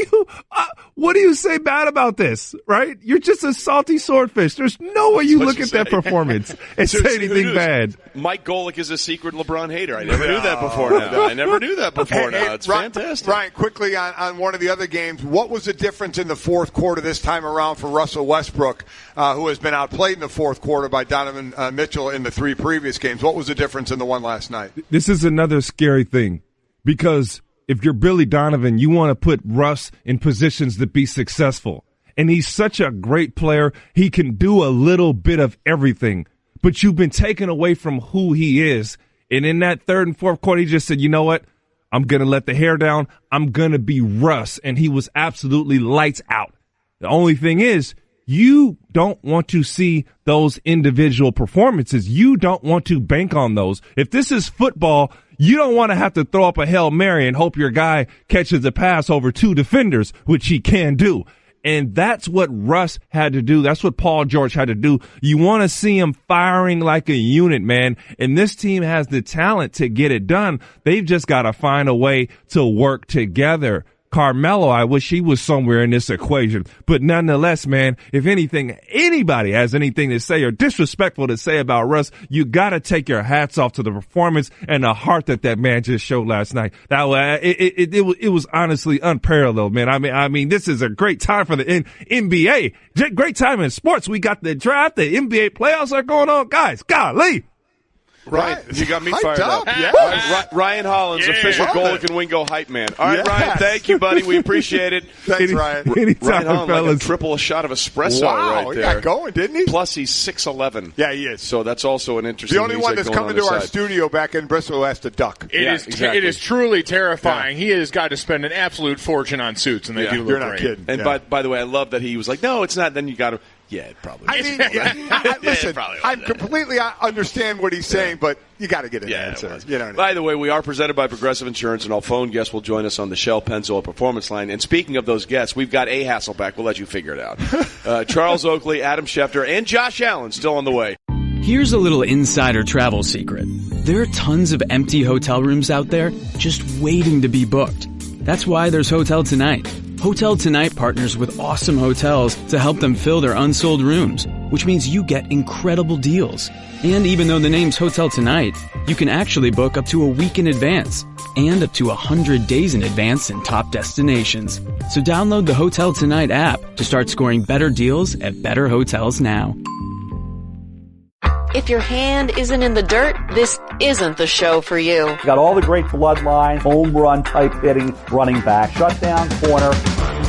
what do you say bad about this, right? You're just a salty swordfish. There's no way you look at that performance and say anything bad. Mike Golic is a secret LeBron hater. I never knew that before now. I never knew that before now. It's fantastic. Ryan, quickly on one of the other games, what was the difference in the fourth quarter this time around for Russell Westbrook, who has been outplayed in the fourth quarter by Donovan Mitchell in the three previous games? What was the difference in the one last night? This is another scary thing because if you're Billy Donovan, you want to put Russ in positions to be successful. And he's such a great player. He can do a little bit of everything. But you've been taken away from who he is. And in that third and fourth quarter, he just said, you know what? I'm going to let the hair down. I'm going to be Russ. And he was absolutely lights out. The only thing is, you don't want to see those individual performances. You don't want to bank on those. If this is football, you don't want to have to throw up a Hail Mary and hope your guy catches a pass over two defenders, which he can do. And that's what Russ had to do. That's what Paul George had to do. You want to see him firing like a unit, man. And this team has the talent to get it done. They've just got to find a way to work together. Carmelo, I wish he was somewhere in this equation. But nonetheless, man, if anything, anybody has anything to say or disrespectful to say about Russ, you got to take your hats off to the performance and the heart that man just showed last night. It was honestly unparalleled, man. I mean, this is a great time for the NBA. Great time in sports. We got the draft. The NBA playoffs are going on. Guys, golly. Right. You got me Hyped fired up. Yeah. Ryan Hollins, official Golic and Wingo hype man. All right, Ryan, thank you, buddy. We appreciate it. Thanks, Ryan. Ryan Hollins, like a triple shot of espresso right there. He got going, didn't he? Plus, he's 6'11". Yeah, he is. So that's also an interesting. The only one that's coming to our studio back in Bristol who has to duck. It is truly terrifying. He has got to spend an absolute fortune on suits, and they do look You're not great. kidding. And by the way, I love that he was like, "No, it's not." Then you got to. Yeah, it probably. I mean, listen, I completely understand what he's saying, but you got to get an answer. You know what I mean? By the way, we are presented by Progressive Insurance, and our phone guest will join us on the Shell Pennzoil Performance Line. And speaking of those guests, we've got A. Hasselbeck. We'll let you figure it out. Charles Oakley, Adam Schefter, and Josh Allen still on the way. Here's a little insider travel secret. There are tons of empty hotel rooms out there just waiting to be booked. That's why there's Hotel Tonight. Hotel Tonight partners with awesome hotels to help them fill their unsold rooms, which means you get incredible deals. And even though the name's Hotel Tonight, you can actually book up to a week in advance and up to 100 days in advance in top destinations. So download the Hotel Tonight app to start scoring better deals at better hotels now. If your hand isn't in the dirt, this isn't the show for you. Got all the great bloodline, home run type hitting, running back, shutdown corner.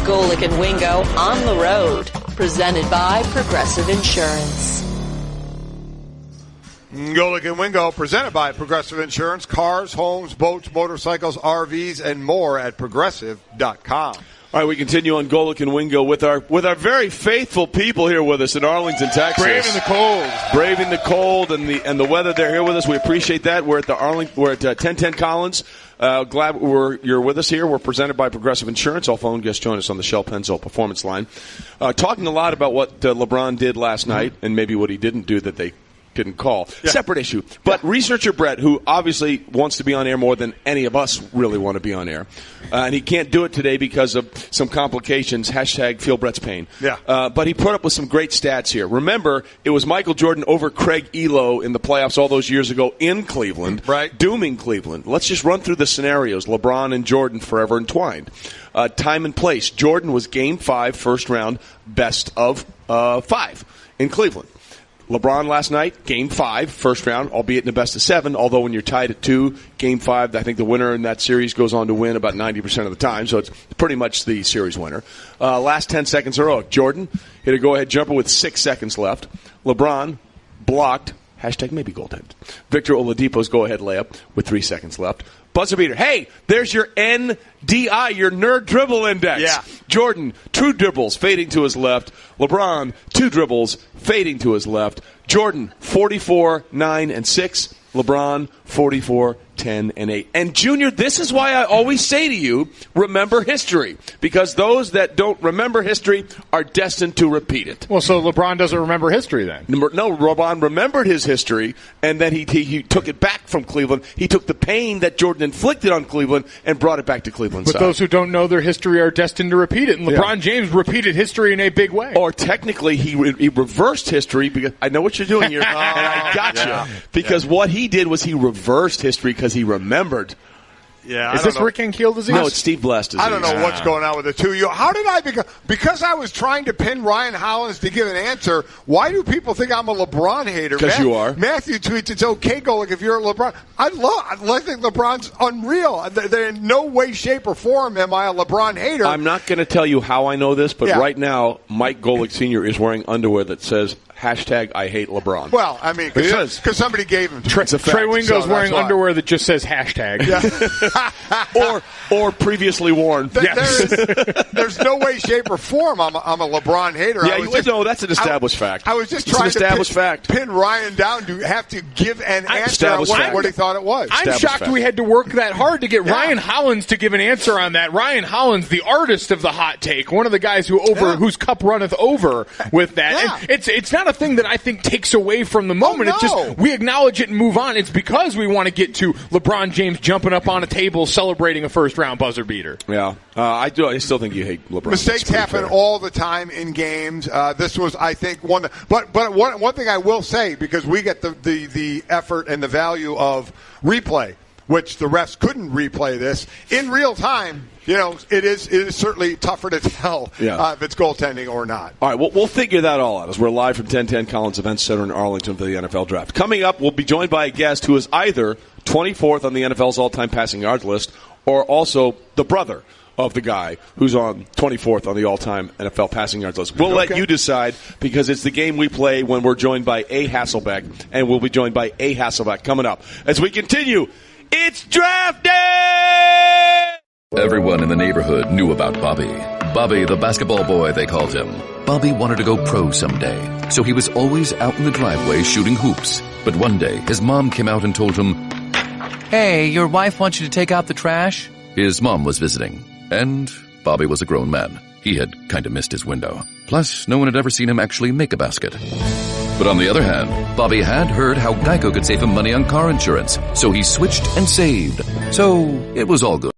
Golic and Wingo on the road. Presented by Progressive Insurance. Golic and Wingo, presented by Progressive Insurance. Cars, homes, boats, motorcycles, RVs, and more at Progressive.com. All right, we continue on Golic and Wingo with our very faithful people here with us in Arlington, Texas. Braving the cold. Braving the cold and the weather. They're here with us. We appreciate that. We're at 1010 Collins. Glad you're with us here. We're presented by Progressive Insurance. All phone guests join us on the Shell Pennzoil Performance Line. Talking a lot about what LeBron did last night and maybe what he didn't do that they didn't call. Yeah. Separate issue. But researcher Brett, who obviously wants to be on air more than any of us really want to be on air, and he can't do it today because of some complications, #feel Brett's pain. Yeah. But he put up with some great stats here. Remember, it was Michael Jordan over Craig Elo in the playoffs all those years ago in Cleveland, right? Dooming Cleveland. Let's just run through the scenarios. LeBron and Jordan forever entwined. Time and place. Jordan was Game 5, first round, best of 5 in Cleveland. LeBron last night, Game 5, first round, albeit in the best of 7, although when you're tied at 2, Game 5, I think the winner in that series goes on to win about 90% of the time, so it's pretty much the series winner. Last 10 seconds heroic. Jordan hit a go-ahead jumper with 6 seconds left. LeBron blocked, #maybe goaltend. Victor Oladipo's go-ahead layup with 3 seconds left. Buzzer beater. Hey, there's your NDI, your nerd dribble index. Yeah. Jordan, 2 dribbles, fading to his left. LeBron, 2 dribbles, fading to his left. Jordan, 44, 9, and 6. LeBron, 44, 10, and 8. And, Junior, this is why I always say to you, remember history. Because those that don't remember history are destined to repeat it. Well, so LeBron doesn't remember history then? No, LeBron remembered his history, and then he took it back from Cleveland. He took the pain that Jordan inflicted on Cleveland and brought it back to Cleveland. But those who don't know their history are destined to repeat it. And LeBron James repeated history in a big way. Or technically, he reversed history. Because I know what you're doing here, and I got you. Because what he did was he reversed history because he remembered. Yeah, is this Rick Ankiel disease? No, it's Steve Blast disease. I don't know what's going on with the two of you. How did I because I was trying to pin Ryan Hollins to give an answer. Why do people think I'm a LeBron hater? Because you are. Matthew tweets, "It's okay, Golic, if you're a LeBron." I think LeBron's unreal. They're in no way, shape, or form am I a LeBron hater. I'm not going to tell you how I know this, but right now, Mike Golic Sr. is wearing underwear that says #I hate LeBron. Well, I mean, because somebody gave him to Trey Wingo's wearing underwear that just says #. Yeah. or previously worn. There's no way, shape, or form I'm a LeBron hater. Yeah, no, that's an established fact. I was just trying to pin Ryan down to have to give an answer on what he thought it was. I'm shocked we had to work that hard to get Ryan Hollins to give an answer on that. Ryan Hollins, the artist of the hot take, one of the guys whose cup runneth over with that. Yeah. And it's not a thing that I think takes away from the moment. Oh, no. It's just we acknowledge it and move on. It's because we want to get to LeBron James jumping up on a table celebrating a first-round buzzer beater. Yeah, I still think you hate LeBron. Mistakes happen all the time in games. This was, I think, one. But one thing I will say, because we get the effort and the value of replay, which the refs couldn't replay this in real time. it is certainly tougher to tell if it's goaltending or not. All right, we'll figure that all out as we're live from 1010 Collins Event Center in Arlington for the NFL Draft. Coming up, we'll be joined by a guest who is either 24th on the NFL's all-time passing yards list or also the brother of the guy who's on 24th on the all-time NFL passing yards list. We'll let you decide because it's the game we play when we're joined by A. Hasselbeck, and we'll be joined by A. Hasselbeck coming up. As we continue, it's Draft Day! Everyone in the neighborhood knew about Bobby. Bobby, the basketball boy, they called him. Bobby wanted to go pro someday, so he was always out in the driveway shooting hoops. But one day, his mom came out and told him, "Hey, your wife wants you to take out the trash?" His mom was visiting. And Bobby was a grown man. He had kind of missed his window. Plus, no one had ever seen him actually make a basket. But on the other hand, Bobby had heard how Geico could save him money on car insurance, so he switched and saved. So it was all good.